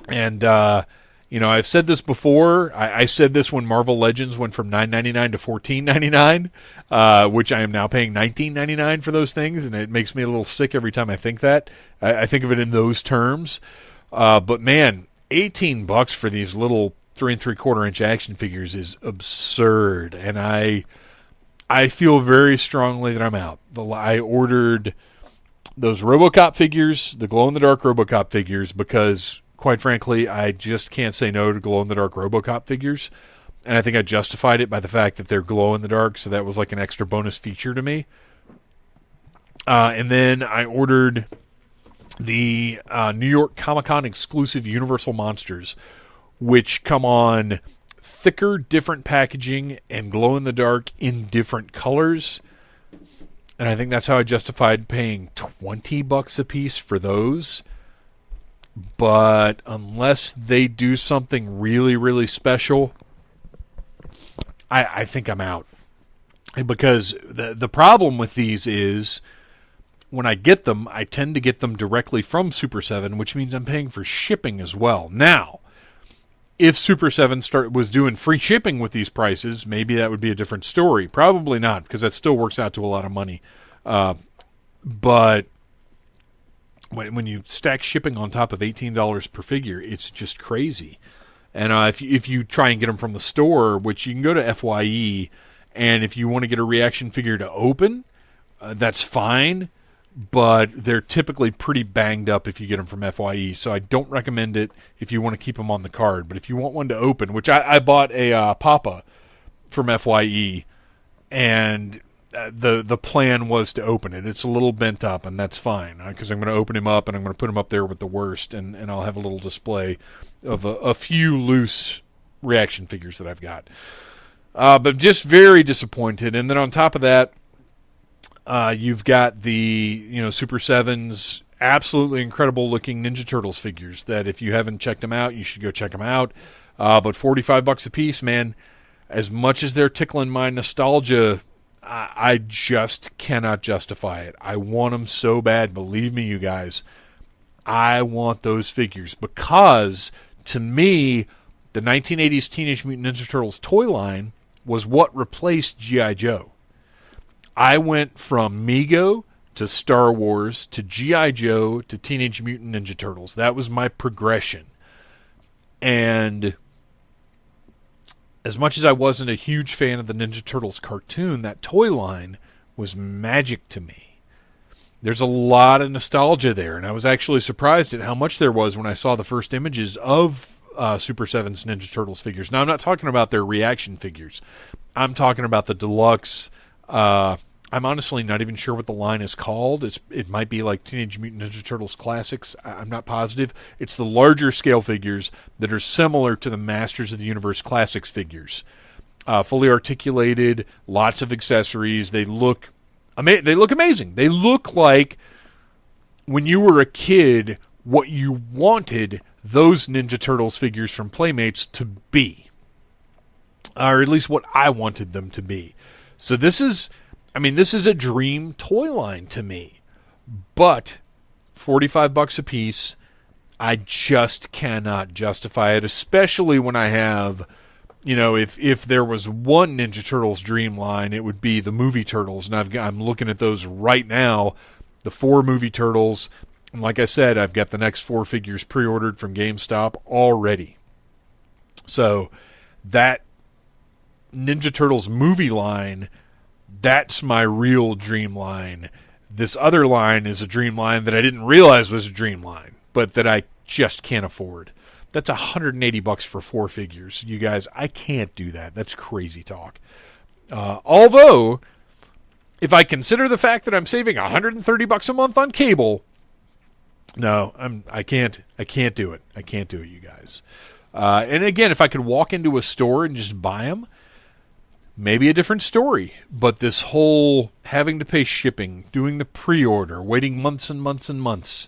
And, I've said this before. I said this when Marvel Legends went from $9.99 to $14.99, which I am now paying $19.99 for those things, and it makes me a little sick every time I think that. I think of it in those terms. But man, $18 for these little 3 3/4 inch action figures is absurd, and I feel very strongly that I'm out. I ordered those RoboCop figures, the glow-in-the-dark RoboCop figures, because, quite frankly, I just can't say no to glow-in-the-dark RoboCop figures. And I think I justified it by the fact that they're glow-in-the-dark, so that was like an extra bonus feature to me. And then I ordered the New York Comic-Con exclusive Universal Monsters, which come on thicker, different packaging and glow-in-the-dark in different colors. And I think that's how I justified paying $20 a piece for those. But unless they do something really, really special, I think I'm out. Because the problem with these is when I get them, I tend to get them directly from Super 7, which means I'm paying for shipping as well. Now, if Super 7 was doing free shipping with these prices, maybe that would be a different story. Probably not, because that still works out to a lot of money. But when you stack shipping on top of $18 per figure, it's just crazy. And if you try and get them from the store, which you can go to FYE, and if you want to get a reaction figure to open, that's fine. But they're typically pretty banged up if you get them from FYE, so I don't recommend it if you want to keep them on the card. But if you want one to open, which I bought a Papa from FYE, and the plan was to open it. It's a little bent up, and that's fine, because I'm going to open him up, and I'm going to put him up there with the worst, and I'll have a little display of a few loose reaction figures that I've got. But just very disappointed. And then on top of that, you've got the Super 7's absolutely incredible looking Ninja Turtles figures that if you haven't checked them out, you should go check them out. But $45 a piece, man, as much as they're tickling my nostalgia, I just cannot justify it. I want them so bad. Believe me, you guys. I want those figures because, to me, the 1980s Teenage Mutant Ninja Turtles toy line was what replaced G.I. Joe. I went from Mego to Star Wars to G.I. Joe to Teenage Mutant Ninja Turtles. That was my progression. And as much as I wasn't a huge fan of the Ninja Turtles cartoon, that toy line was magic to me. There's a lot of nostalgia there, and I was actually surprised at how much there was when I saw the first images of Super 7's Ninja Turtles figures. Now, I'm not talking about their reaction figures. I'm talking about the deluxe. I'm honestly not even sure what the line is called. It might be like Teenage Mutant Ninja Turtles Classics. I'm not positive. It's the larger scale figures that are similar to the Masters of the Universe Classics figures. Fully articulated, lots of accessories. They look amazing. They look like when you were a kid, what you wanted those Ninja Turtles figures from Playmates to be. Or at least what I wanted them to be. So this is a dream toy line to me. But $45 a piece, I just cannot justify it, especially when I have, if there was one Ninja Turtles dream line, it would be the movie Turtles. And I'm looking at those right now, the 4 movie Turtles. And like I said, I've got the next 4 figures pre-ordered from GameStop already. So that Ninja Turtles movie line, that's my real dream line. This other line is a dream line that I didn't realize was a dream line, but that I just can't afford. That's $180 for 4 figures. You guys, I can't do that. That's crazy talk. Although, if I consider the fact that I'm saving $130 a month on cable, no, I can't do it. I can't do it, you guys. And again, if I could walk into a store and just buy them, maybe a different story. But this whole having to pay shipping, doing the pre-order, waiting months and months and months,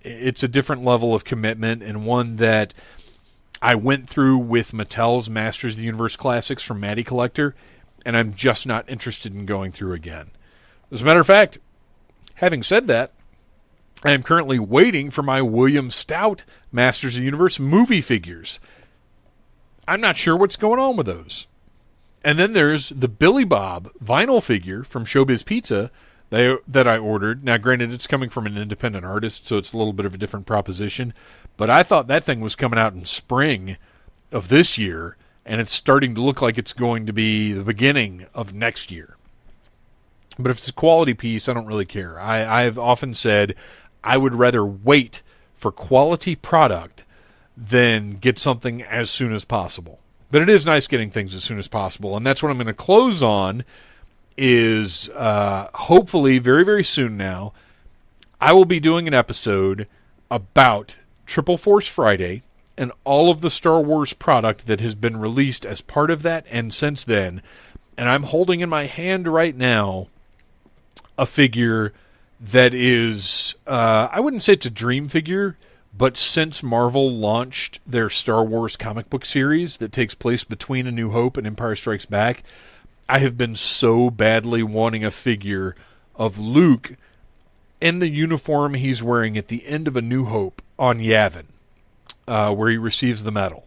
it's a different level of commitment, and one that I went through with Mattel's Masters of the Universe Classics from Matty Collector, and I'm just not interested in going through again. As a matter of fact, having said that, I am currently waiting for my William Stout Masters of the Universe movie figures. I'm not sure what's going on with those. And then there's the Billy Bob vinyl figure from Showbiz Pizza that I ordered. Now, granted, it's coming from an independent artist, so it's a little bit of a different proposition. But I thought that thing was coming out in spring of this year, and it's starting to look like it's going to be the beginning of next year. But if it's a quality piece, I don't really care. I've often said I would rather wait for quality product than get something as soon as possible. But it is nice getting things as soon as possible. And that's what I'm going to close on is hopefully very, very soon now, I will be doing an episode about Triple Force Friday and all of the Star Wars product that has been released as part of that and since then. And I'm holding in my hand right now a figure that is, I wouldn't say it's a dream figure, but since Marvel launched their Star Wars comic book series that takes place between A New Hope and Empire Strikes Back, I have been so badly wanting a figure of Luke in the uniform he's wearing at the end of A New Hope on Yavin, where he receives the medal.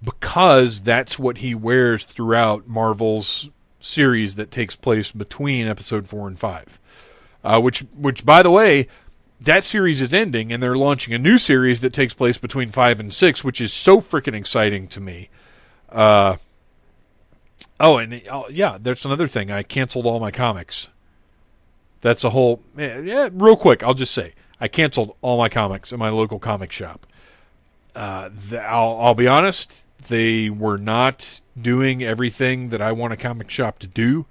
Because that's what he wears throughout Marvel's series that takes place between Episode 4 and 5. Which, by the way, that series is ending, and they're launching a new series that takes place between 5 and 6, which is so freaking exciting to me. Yeah, that's another thing. I canceled all my comics. That's a whole... Yeah, real quick, I'll just say. I canceled all my comics in my local comic shop. I'll be honest, they were not doing everything that I want a comic shop to do,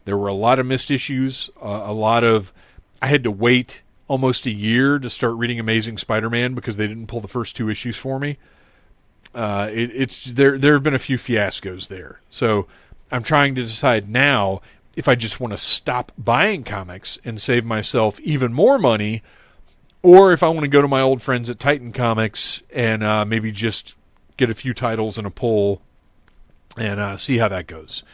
There were a lot of missed issues, I had to wait almost a year to start reading Amazing Spider-Man because they didn't pull the first 2 issues for me. There have been a few fiascos there. So I'm trying to decide now if I just want to stop buying comics and save myself even more money, or if I want to go to my old friends at Titan Comics and maybe just get a few titles in a pull and see how that goes.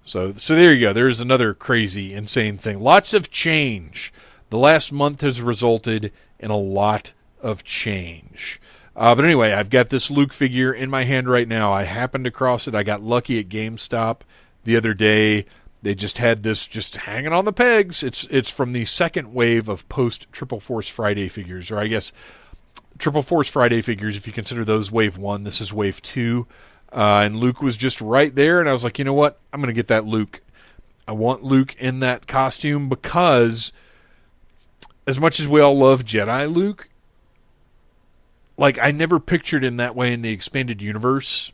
So there you go. There's another crazy, insane thing. Lots of change. The last month has resulted in a lot of change. But anyway, I've got this Luke figure in my hand right now. I happened across it. I got lucky at GameStop the other day. They just had this just hanging on the pegs. It's from the second wave of post Triple Force Friday figures, or I guess Triple Force Friday figures, if you consider those wave 1. This is wave 2. And Luke was just right there, and I was like, you know what? I'm going to get that Luke. I want Luke in that costume because as much as we all love Jedi Luke, like, I never pictured him that way in the expanded universe.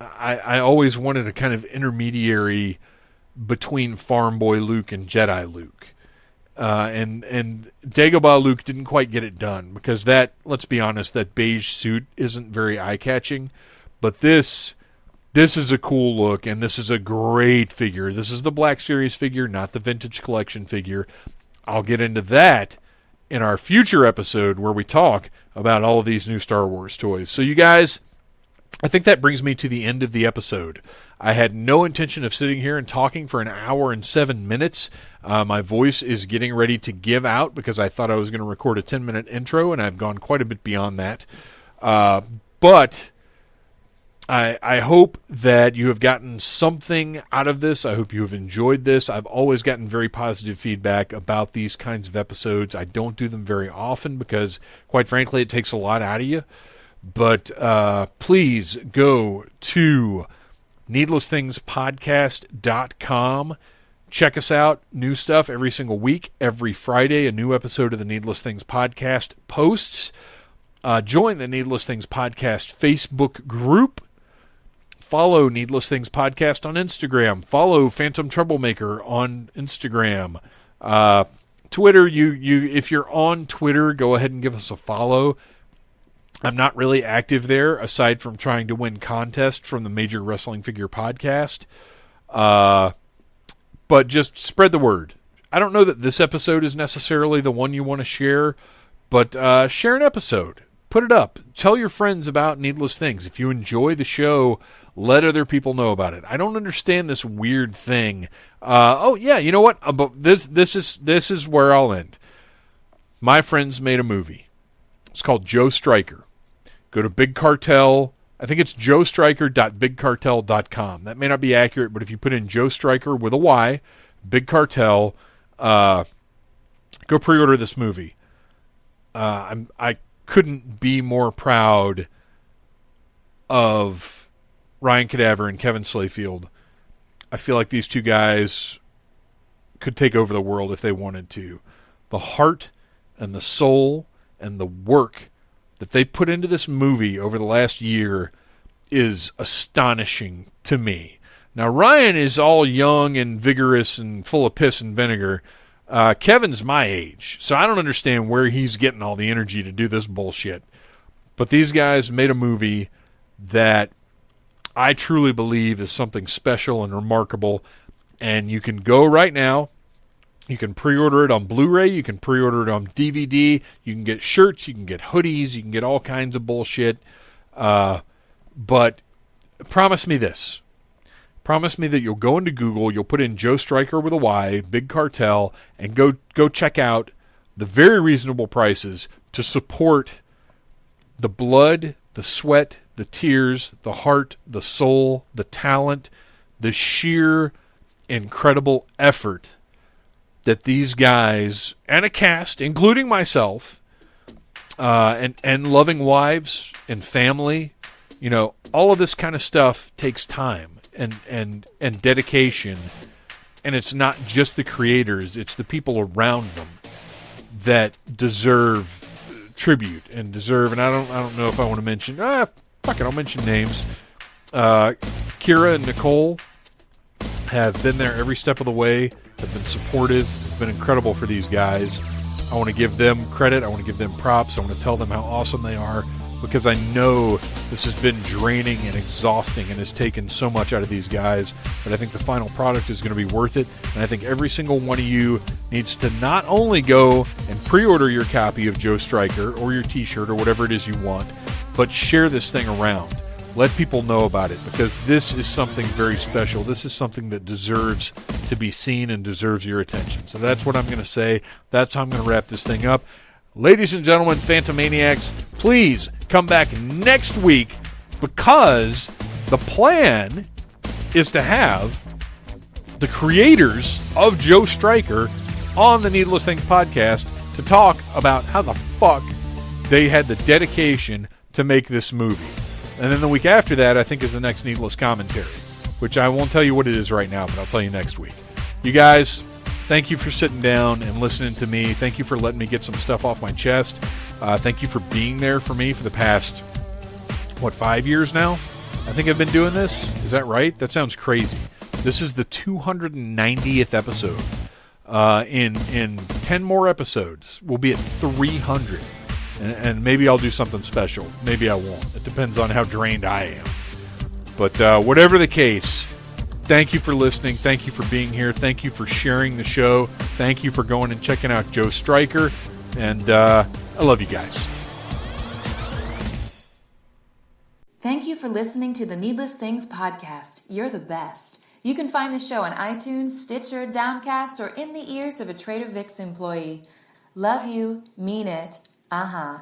I always wanted a kind of intermediary between Farm Boy Luke and Jedi Luke. And Dagobah Luke didn't quite get it done because that, let's be honest, that beige suit isn't very eye-catching. But this is a cool look, and this is a great figure. This is the Black Series figure, not the Vintage Collection figure. I'll get into that in our future episode where we talk about all of these new Star Wars toys. So you guys, I think that brings me to the end of the episode. I had no intention of sitting here and talking for an hour and 7 minutes. My voice is getting ready to give out because I thought I was going to record a 10-minute intro, and I've gone quite a bit beyond that. But I hope that you have gotten something out of this. I hope you have enjoyed this. I've always gotten very positive feedback about these kinds of episodes. I don't do them very often because, quite frankly, it takes a lot out of you. But please go to needlessthingspodcast.com. Check us out. New stuff every single week. Every Friday, a new episode of the Needless Things Podcast posts. Join the Needless Things Podcast Facebook group. Follow Needless Things Podcast on Instagram. Follow Phantom Troublemaker on Instagram. Twitter, if you're on Twitter, go ahead and give us a follow. I'm not really active there, aside from trying to win contests from the Major Wrestling Figure Podcast. But just spread the word. I don't know that this episode is necessarily the one you want to share, but share an episode. Put it up. Tell your friends about Needless Things. If you enjoy the show, let other people know about it. I don't understand this weird thing. You know what? This is where I'll end. My friends made a movie. It's called Joe Striker. Go to Big Cartel. I think it's joestriker.bigcartel.com. That may not be accurate, but if you put in Joe Striker with a Y, Big Cartel, go pre-order this movie. I couldn't be more proud of Ryan Cadaver and Kevin Slayfield. I feel like these two guys could take over the world if they wanted to. The heart and the soul and the work that they put into this movie over the last year is astonishing to me. Now, Ryan is all young and vigorous and full of piss and vinegar. Kevin's my age, so I don't understand where he's getting all the energy to do this bullshit. But these guys made a movie that I truly believe is something special and remarkable. And you can go right now. You can pre-order it on Blu-ray. You can pre-order it on DVD. You can get shirts. You can get hoodies. You can get all kinds of bullshit. But promise me this. Promise me that you'll go into Google, you'll put in Joe Striker with a Y, Big Cartel, and go check out the very reasonable prices to support the blood, the sweat, the tears, the heart, the soul, the talent, the sheer incredible effort that these guys and a cast, including myself, and loving wives and family, all of this kind of stuff takes time and dedication, and it's not just the creators, it's the people around them that deserve tribute and I don't know if I want to mention fuck it, I'll mention names. Kira and Nicole, have been there every step of the way, have been supportive, have been incredible for these guys. I want to give them credit. I want to give them props. I want to tell them how awesome they are, because I know this has been draining and exhausting and has taken so much out of these guys. But I think the final product is going to be worth it. And I think every single one of you needs to not only go and pre-order your copy of Joe Striker or your t-shirt or whatever it is you want, but share this thing around. Let people know about it, because this is something very special. This is something that deserves to be seen and deserves your attention. So that's what I'm going to say. That's how I'm going to wrap this thing up. Ladies and gentlemen, Phantomaniacs, please come back next week, because the plan is to have the creators of Joe Striker on the Needless Things podcast to talk about how the fuck they had the dedication to make this movie. And then the week after that, I think, is the next Needless Commentary, which I won't tell you what it is right now, but I'll tell you next week. You guys, thank you for sitting down and listening to me. Thank you for letting me get some stuff off my chest. Thank you for being there for me for the past, 5 years now? I think I've been doing this. Is that right? That sounds crazy. This is the 290th episode. In 10 more episodes, we'll be at 300. And maybe I'll do something special. Maybe I won't. It depends on how drained I am. But whatever the case, thank you for listening. Thank you for being here. Thank you for sharing the show. Thank you for going and checking out Joe Striker. And I love you guys. Thank you for listening to the Needless Things podcast. You're the best. You can find the show on iTunes, Stitcher, Downcast, or in the ears of a Trader Vic's employee. Love you. Mean it. Uh-huh.